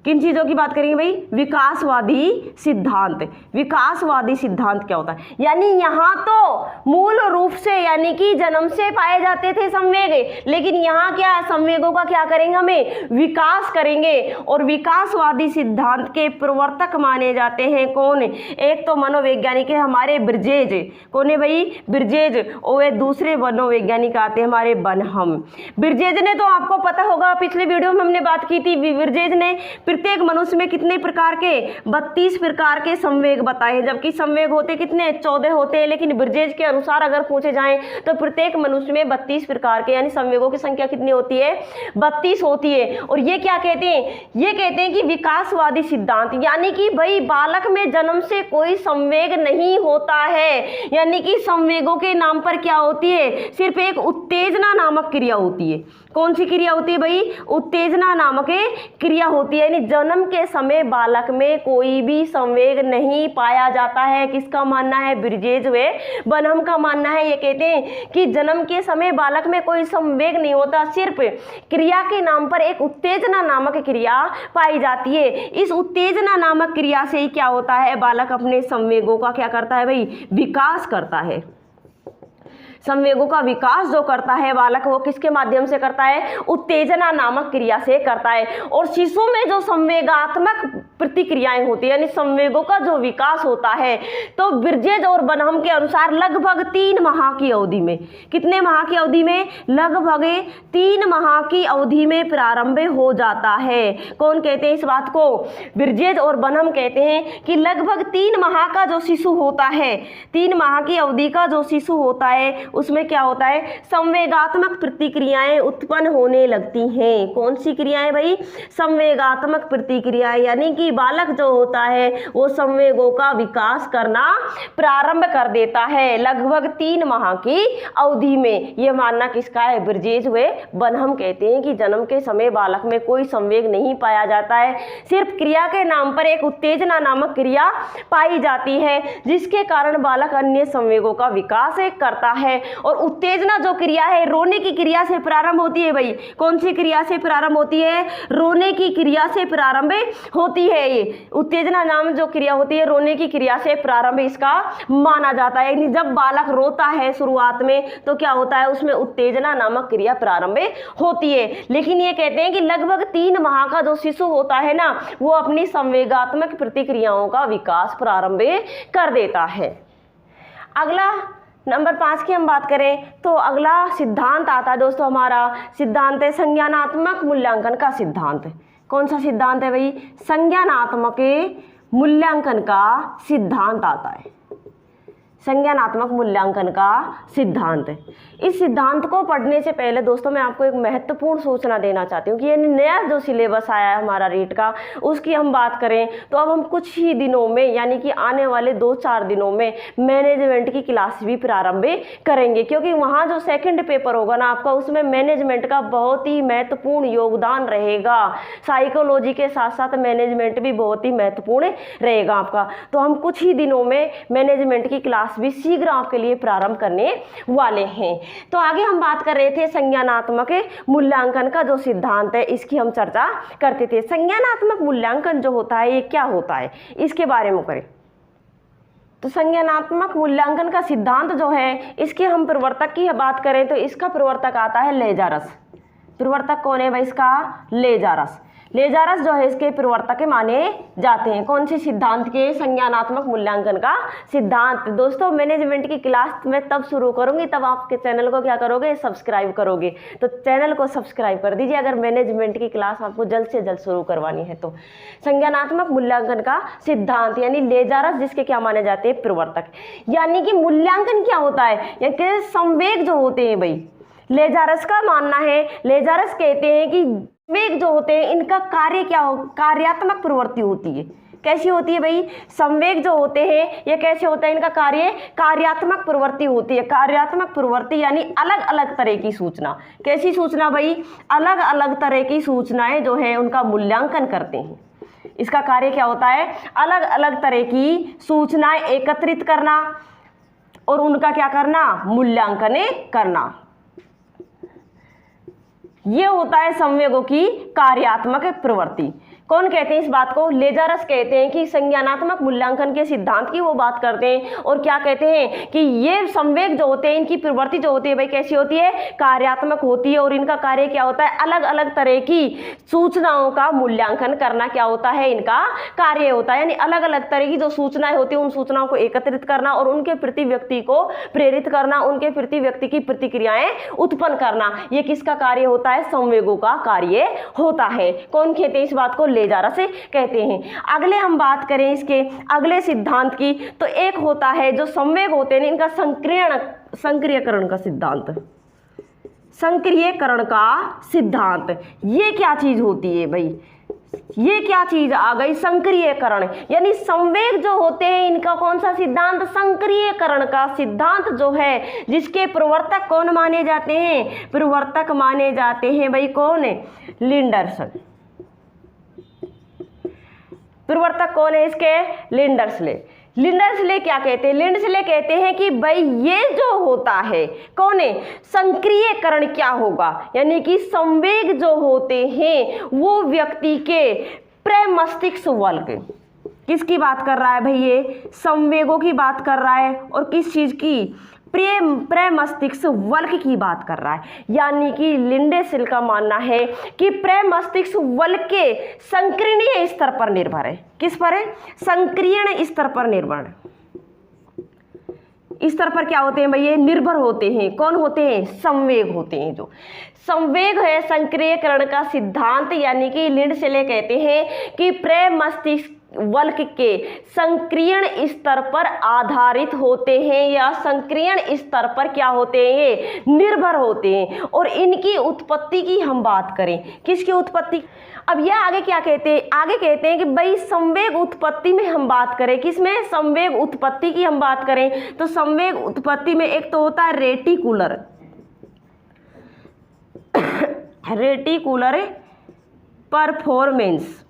किन चीज़ों की बात करेंगे भाई, विकासवादी सिद्धांत। विकासवादी सिद्धांत क्या होता है, यानी यहाँ तो मूल रूप से यानी कि जन्म से पाए जाते थे संवेग, लेकिन यहाँ क्या है, संवेगों का क्या करेंगे, हमें विकास करेंगे। और विकासवादी सिद्धांत के प्रवर्तक माने जाते हैं कौन, एक तो मनोवैज्ञानिक है हमारे ब्रिजेज, कौन है भाई, ब्रिजेज। और वे दूसरे मनोवैज्ञानिक आते हैं हमारे बनहम। ब्रिजेज ने तो आपको पता होगा, पिछले वीडियो में हमने बात की थी, ब्रिजेज ने प्रत्येक मनुष्य में कितने प्रकार के, 32 प्रकार के संवेग बताए हैं, जबकि संवेग होते कितने, 14 होते हैं। लेकिन ब्रिजेज के अनुसार अगर पूछे जाएं तो प्रत्येक मनुष्य में 32 प्रकार के, यानी संवेगों की संख्या कितनी होती है, 32 होती है। और ये क्या कहते हैं, ये कहते हैं कि विकासवादी सिद्धांत, यानी कि भाई बालक में जन्म से कोई संवेग नहीं होता है, यानी कि संवेगों के नाम पर क्या होती है, सिर्फ एक उत्तेजना नामक क्रिया होती है। कौन सी क्रिया होती है भाई, उत्तेजना नामक क्रिया होती है। हैं जन्म के समय बालक में कोई भी संवेग नहीं पाया जाता है। किसका मानना है? ब्रिजेश व बनहम का मानना है। ये कहते हैं कि जन्म के समय बालक में कोई संवेग नहीं होता, सिर्फ क्रिया के नाम पर एक उत्तेजना नामक क्रिया पाई जाती है। इस उत्तेजना नामक क्रिया से ही क्या होता है? बालक अपने संवेगों का क्या करता है भाई? विकास करता है। संवेगों का विकास जो करता है बालक, वो किसके माध्यम से करता है? उत्तेजना नामक क्रिया से करता है। और शिशु में जो संवेगात्मक प्रतिक्रियाएं होती है, यानी संवेगों का जो विकास होता है, तो ब्रिजेश और बनहम के अनुसार लगभग 3 माह की अवधि में, कितने माह की अवधि में? लगभग 3 माह की अवधि में प्रारंभ हो जाता है। कौन कहते हैं इस बात को? ब्रिजेश और बनहम कहते हैं कि लगभग 3 माह का जो शिशु होता है, 3 माह की अवधि का जो शिशु होता है, उसमें क्या होता है? संवेगात्मक प्रतिक्रियाएं उत्पन्न होने लगती हैं। कौन सी क्रियाएं भाई? संवेगात्मक प्रतिक्रियाएं, यानी कि बालक जो होता है वो संवेगों का विकास करना प्रारंभ कर देता है लगभग 3 माह की अवधि में। यह मानना किसका है? ब्रिजेश व बनहम कहते हैं कि जन्म के समय बालक में कोई संवेग नहीं पाया जाता है, सिर्फ क्रिया के नाम पर एक उत्तेजना नामक क्रिया पाई जाती है, जिसके कारण बालक अन्य संवेगों का विकास करता है। और उत्तेजना जो क्रिया है रोने की क्रिया से प्रारंभ होती है भाई। कौन सी क्रिया से प्रारंभ होती है? रोने की क्रिया से प्रारंभ होती है। ये उत्तेजना नाम जो क्रिया होती है रोने की क्रिया से प्रारंभ इसका माना जाता है। जब बालक रोता है शुरुआत में तो क्या होता है? उसमें उत्तेजना नामक क्रिया प्रारंभ होती है। लेकिन ये कहते हैं कि लगभग 3 माह का जो शिशु होता है ना, वो अपनी संवेगात्मक प्रतिक्रियाओं का विकास प्रारंभ कर देता है। अगला नंबर 5 की हम बात करें तो अगला सिद्धांत आता है दोस्तों, हमारा सिद्धांत है संज्ञानात्मक मूल्यांकन का सिद्धांत। कौन सा सिद्धांत है भाई? संज्ञानात्मक मूल्यांकन का सिद्धांत आता है। संज्ञानात्मक मूल्यांकन का सिद्धांत। इस सिद्धांत को पढ़ने से पहले दोस्तों मैं आपको एक महत्वपूर्ण सूचना देना चाहती हूँ कि ये नया जो सिलेबस आया है हमारा रीट का, उसकी हम बात करें तो अब हम कुछ ही दिनों में, यानी कि आने वाले 2-4 दिनों में मैनेजमेंट की क्लास भी प्रारंभ करेंगे, क्योंकि वहाँ जो सेकंड पेपर होगा ना आपका, उसमें मैनेजमेंट का बहुत ही महत्वपूर्ण योगदान रहेगा। साइकोलॉजी के साथ साथ मैनेजमेंट भी बहुत ही महत्वपूर्ण रहेगा आपका। तो हम कुछ ही दिनों में मैनेजमेंट की क्लास भी शीघ्र आपके लिए प्रारंभ करने वाले हैं। तो आगे हम बात कर रहे थे संज्ञानात्मक मूल्यांकन का जो सिद्धांत है, इसकी हम चर्चा करते थे। संज्ञानात्मक मूल्यांकन जो होता है ये क्या होता है, इसके बारे में करें तो संज्ञानात्मक मूल्यांकन का सिद्धांत जो है, इसके हम प्रवर्तक की बात करें तो इसका प्रवर्तक आता है लेजारस। प्रवर्तक कौन है भाई इसका? लेजारस। लेजारस जो है इसके प्रवर्तक माने जाते हैं। कौन से सिद्धांत के? संज्ञानात्मक मूल्यांकन का सिद्धांत। दोस्तों मैनेजमेंट की क्लास मैं तब शुरू करूंगी, तब आपके चैनल को क्या करोगे? सब्सक्राइब करोगे। तो चैनल को सब्सक्राइब कर दीजिए अगर मैनेजमेंट की क्लास आपको जल्द से जल्द शुरू करवानी है तो। संज्ञानात्मक मूल्यांकन का सिद्धांत यानी लेजारस, जिसके क्या माने जाते हैं? प्रवर्तक। यानी कि मूल्यांकन क्या होता है? यानी संवेग जो होते हैं भाई, लेजारस का मानना है, लेजारस कहते हैं कि संवेग जो होते हैं इनका कार्य क्या हो? कार्यात्मक प्रवृत्ति होती है। कैसी होती है भाई? संवेग जो होते हैं ये कैसे होता है? इनका कार्य कार्यात्मक प्रवृत्ति होती है। कार्यात्मक प्रवृत्ति यानी अलग अलग तरह की सूचना। कैसी सूचना भाई? अलग अलग तरह की सूचनाएं जो है उनका मूल्यांकन करते हैं। इसका कार्य क्या होता है? अलग अलग तरह की सूचनाएं एकत्रित करना और उनका क्या करना? मूल्यांकन करना। ये होता है संवेगों की कार्यात्मक प्रवृत्ति। कौन कहते हैं इस बात को? लेजारस कहते हैं कि संज्ञानात्मक मूल्यांकन के सिद्धांत की वो बात करते हैं और क्या कहते हैं कि ये संवेग जो होते हैं इनकी प्रवृत्ति जो होती है भाई कैसी होती है? कार्यात्मक होती है। और इनका कार्य क्या होता है? अलग अलग तरह की सूचनाओं का मूल्यांकन करना क्या होता है? इनका कार्य होता है। यानी अलग अलग तरह की जो सूचनाएं होती है उन सूचनाओं को एकत्रित करना और उनके प्रति व्यक्ति को प्रेरित करना, उनके प्रति व्यक्ति की प्रतिक्रियाएं उत्पन्न करना, ये किसका कार्य होता है? संवेगों का कार्य होता है। कौन कहते हैं इस बात को? लेजारस से कहते हैं। अगले हम बात करें इसके अगले सिद्धांत की तो एक होता है जो संवेग होते हैं इनका संक्रियकरण का सिद्धांत। संक्रियकरण का सिद्धांत ये क्या चीज होती है भाई? ये क्या चीज आ गई? संक्रियकरण। यानी संवेग जो होते हैं इनका कौन सा सिद्धांत? संक्रियकरण का सिद्धांत जो है, जिसके प्रवर्तक कौन माने जाते हैं? प्रवर्तक माने जाते हैं भाई कौन? लिंडरसन। प्रवर्तक कौन है इसके? लिंडर्सले। लिंडर्सले क्या कहते हैं? लिंडर्सले कहते हैं कि भाई ये जो होता है कौन है? संक्रियकरण क्या होगा, यानी कि संवेग जो होते हैं वो व्यक्ति के प्रमस्तिष्क वल्क, किसकी बात कर रहा है भाई? ये संवेगों की बात कर रहा है और किस चीज की? प्रमस्तिष्क वल्क की बात कर रहा है। यानी कि लिंडर्सले का मानना है कि प्रमस्तिष्क वल्क के संक्रियण स्तर पर निर्भर है। किस पर है? संक्रियण स्तर पर निर्भर है। इस स्तर पर क्या होते हैं भाई? ये निर्भर होते हैं। कौन होते हैं? संवेग होते हैं। जो संवेग है संक्रियकरण का सिद्धांत, यानी कि लिंडर्सले कहते हैं कि प्रमस्तिष्क वल्क के संक्रियण स्तर पर आधारित होते हैं या संक्रियण स्तर पर क्या होते हैं? ये निर्भर होते हैं। और इनकी उत्पत्ति की हम बात करें, किसकी उत्पत्ति? अब यह आगे क्या कहते हैं? आगे कहते हैं कि भाई संवेग उत्पत्ति में हम बात करें, किसमें? संवेग उत्पत्ति की हम बात करें तो संवेग उत्पत्ति में एक तो होता है रेटिकुलर रेटिकुलर परफॉर्मेंस।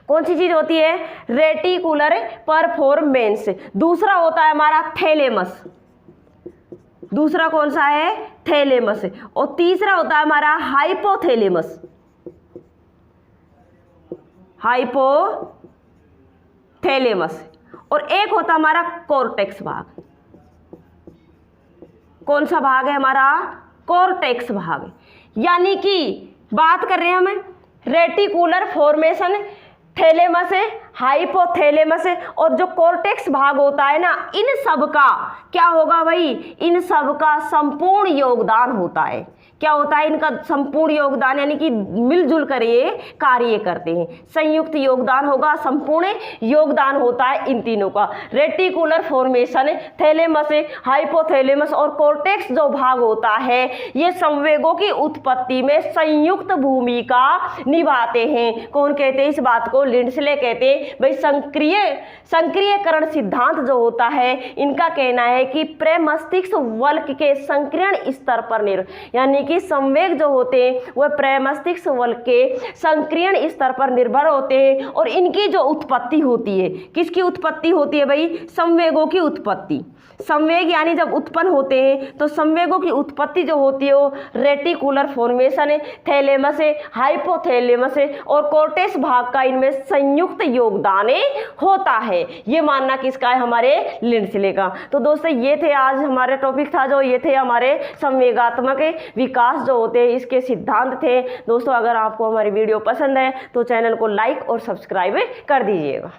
कौन सी चीज होती है? Reticular performance. दूसरा होता है हमारा थैलेमस। दूसरा कौन सा है? थैलेमस। और तीसरा होता है हमारा हाइपोथैलेमस। हाइपोथैलेमस। और एक होता हमारा कॉर्टेक्स भाग। कौन सा भाग है हमारा? कॉर्टेक्स भाग। यानी कि बात कर रहे हैं हम रेटिकुलर फॉर्मेशन, थैलेमस है, हाइपोथैलेमस है, और जो कॉर्टेक्स भाग होता है ना, इन सब का क्या होगा भाई? इन सब का संपूर्ण योगदान होता है। क्या होता है? इनका संपूर्ण योगदान, यानी कि मिलजुल कर ये कार्य करते हैं। संयुक्त योगदान होगा, संपूर्ण योगदान होता है इन तीनों का। रेटिकुलर फॉर्मेशन, थैलेमस, हाइपोथैलेमस और कॉर्टेक्स जो भाग होता है ये संवेगों की उत्पत्ति में संयुक्त भूमिका निभाते हैं। कौन कहते हैं इस बात को? लिंडर्सले कहते हैं भाई संक्रियकरण सिद्धांत जो होता है, इनका कहना है कि प्रमस्तिष्क वल्क के संक्रियण स्तर पर यानी कि संवेग जो होते हैं वह प्रमस्तिष्क वल्क के संक्रियण स्तर पर निर्भर होते हैं। और इनकी जो उत्पत्ति होती है, किसकी उत्पत्ति होती है भाई? संवेगों की उत्पत्ति। संवेग यानी जब उत्पन्न होते हैं तो संवेगों की उत्पत्ति जो होती है वो रेटिकुलर फॉर्मेशन है, थैलेमस है, हाइपोथैलेमस है और कॉर्टेक्स भाग का इनमें संयुक्त योगदान होता है। ये मानना किसका है? हमारे लिंडर्सले का। तो दोस्तों ये थे आज हमारे टॉपिक था, जो ये थे हमारे संवेगात्मक विकास जो होते हैं इसके सिद्धांत थे। दोस्तों अगर आपको हमारी वीडियो पसंद है तो चैनल को लाइक और सब्सक्राइब कर दीजिएगा।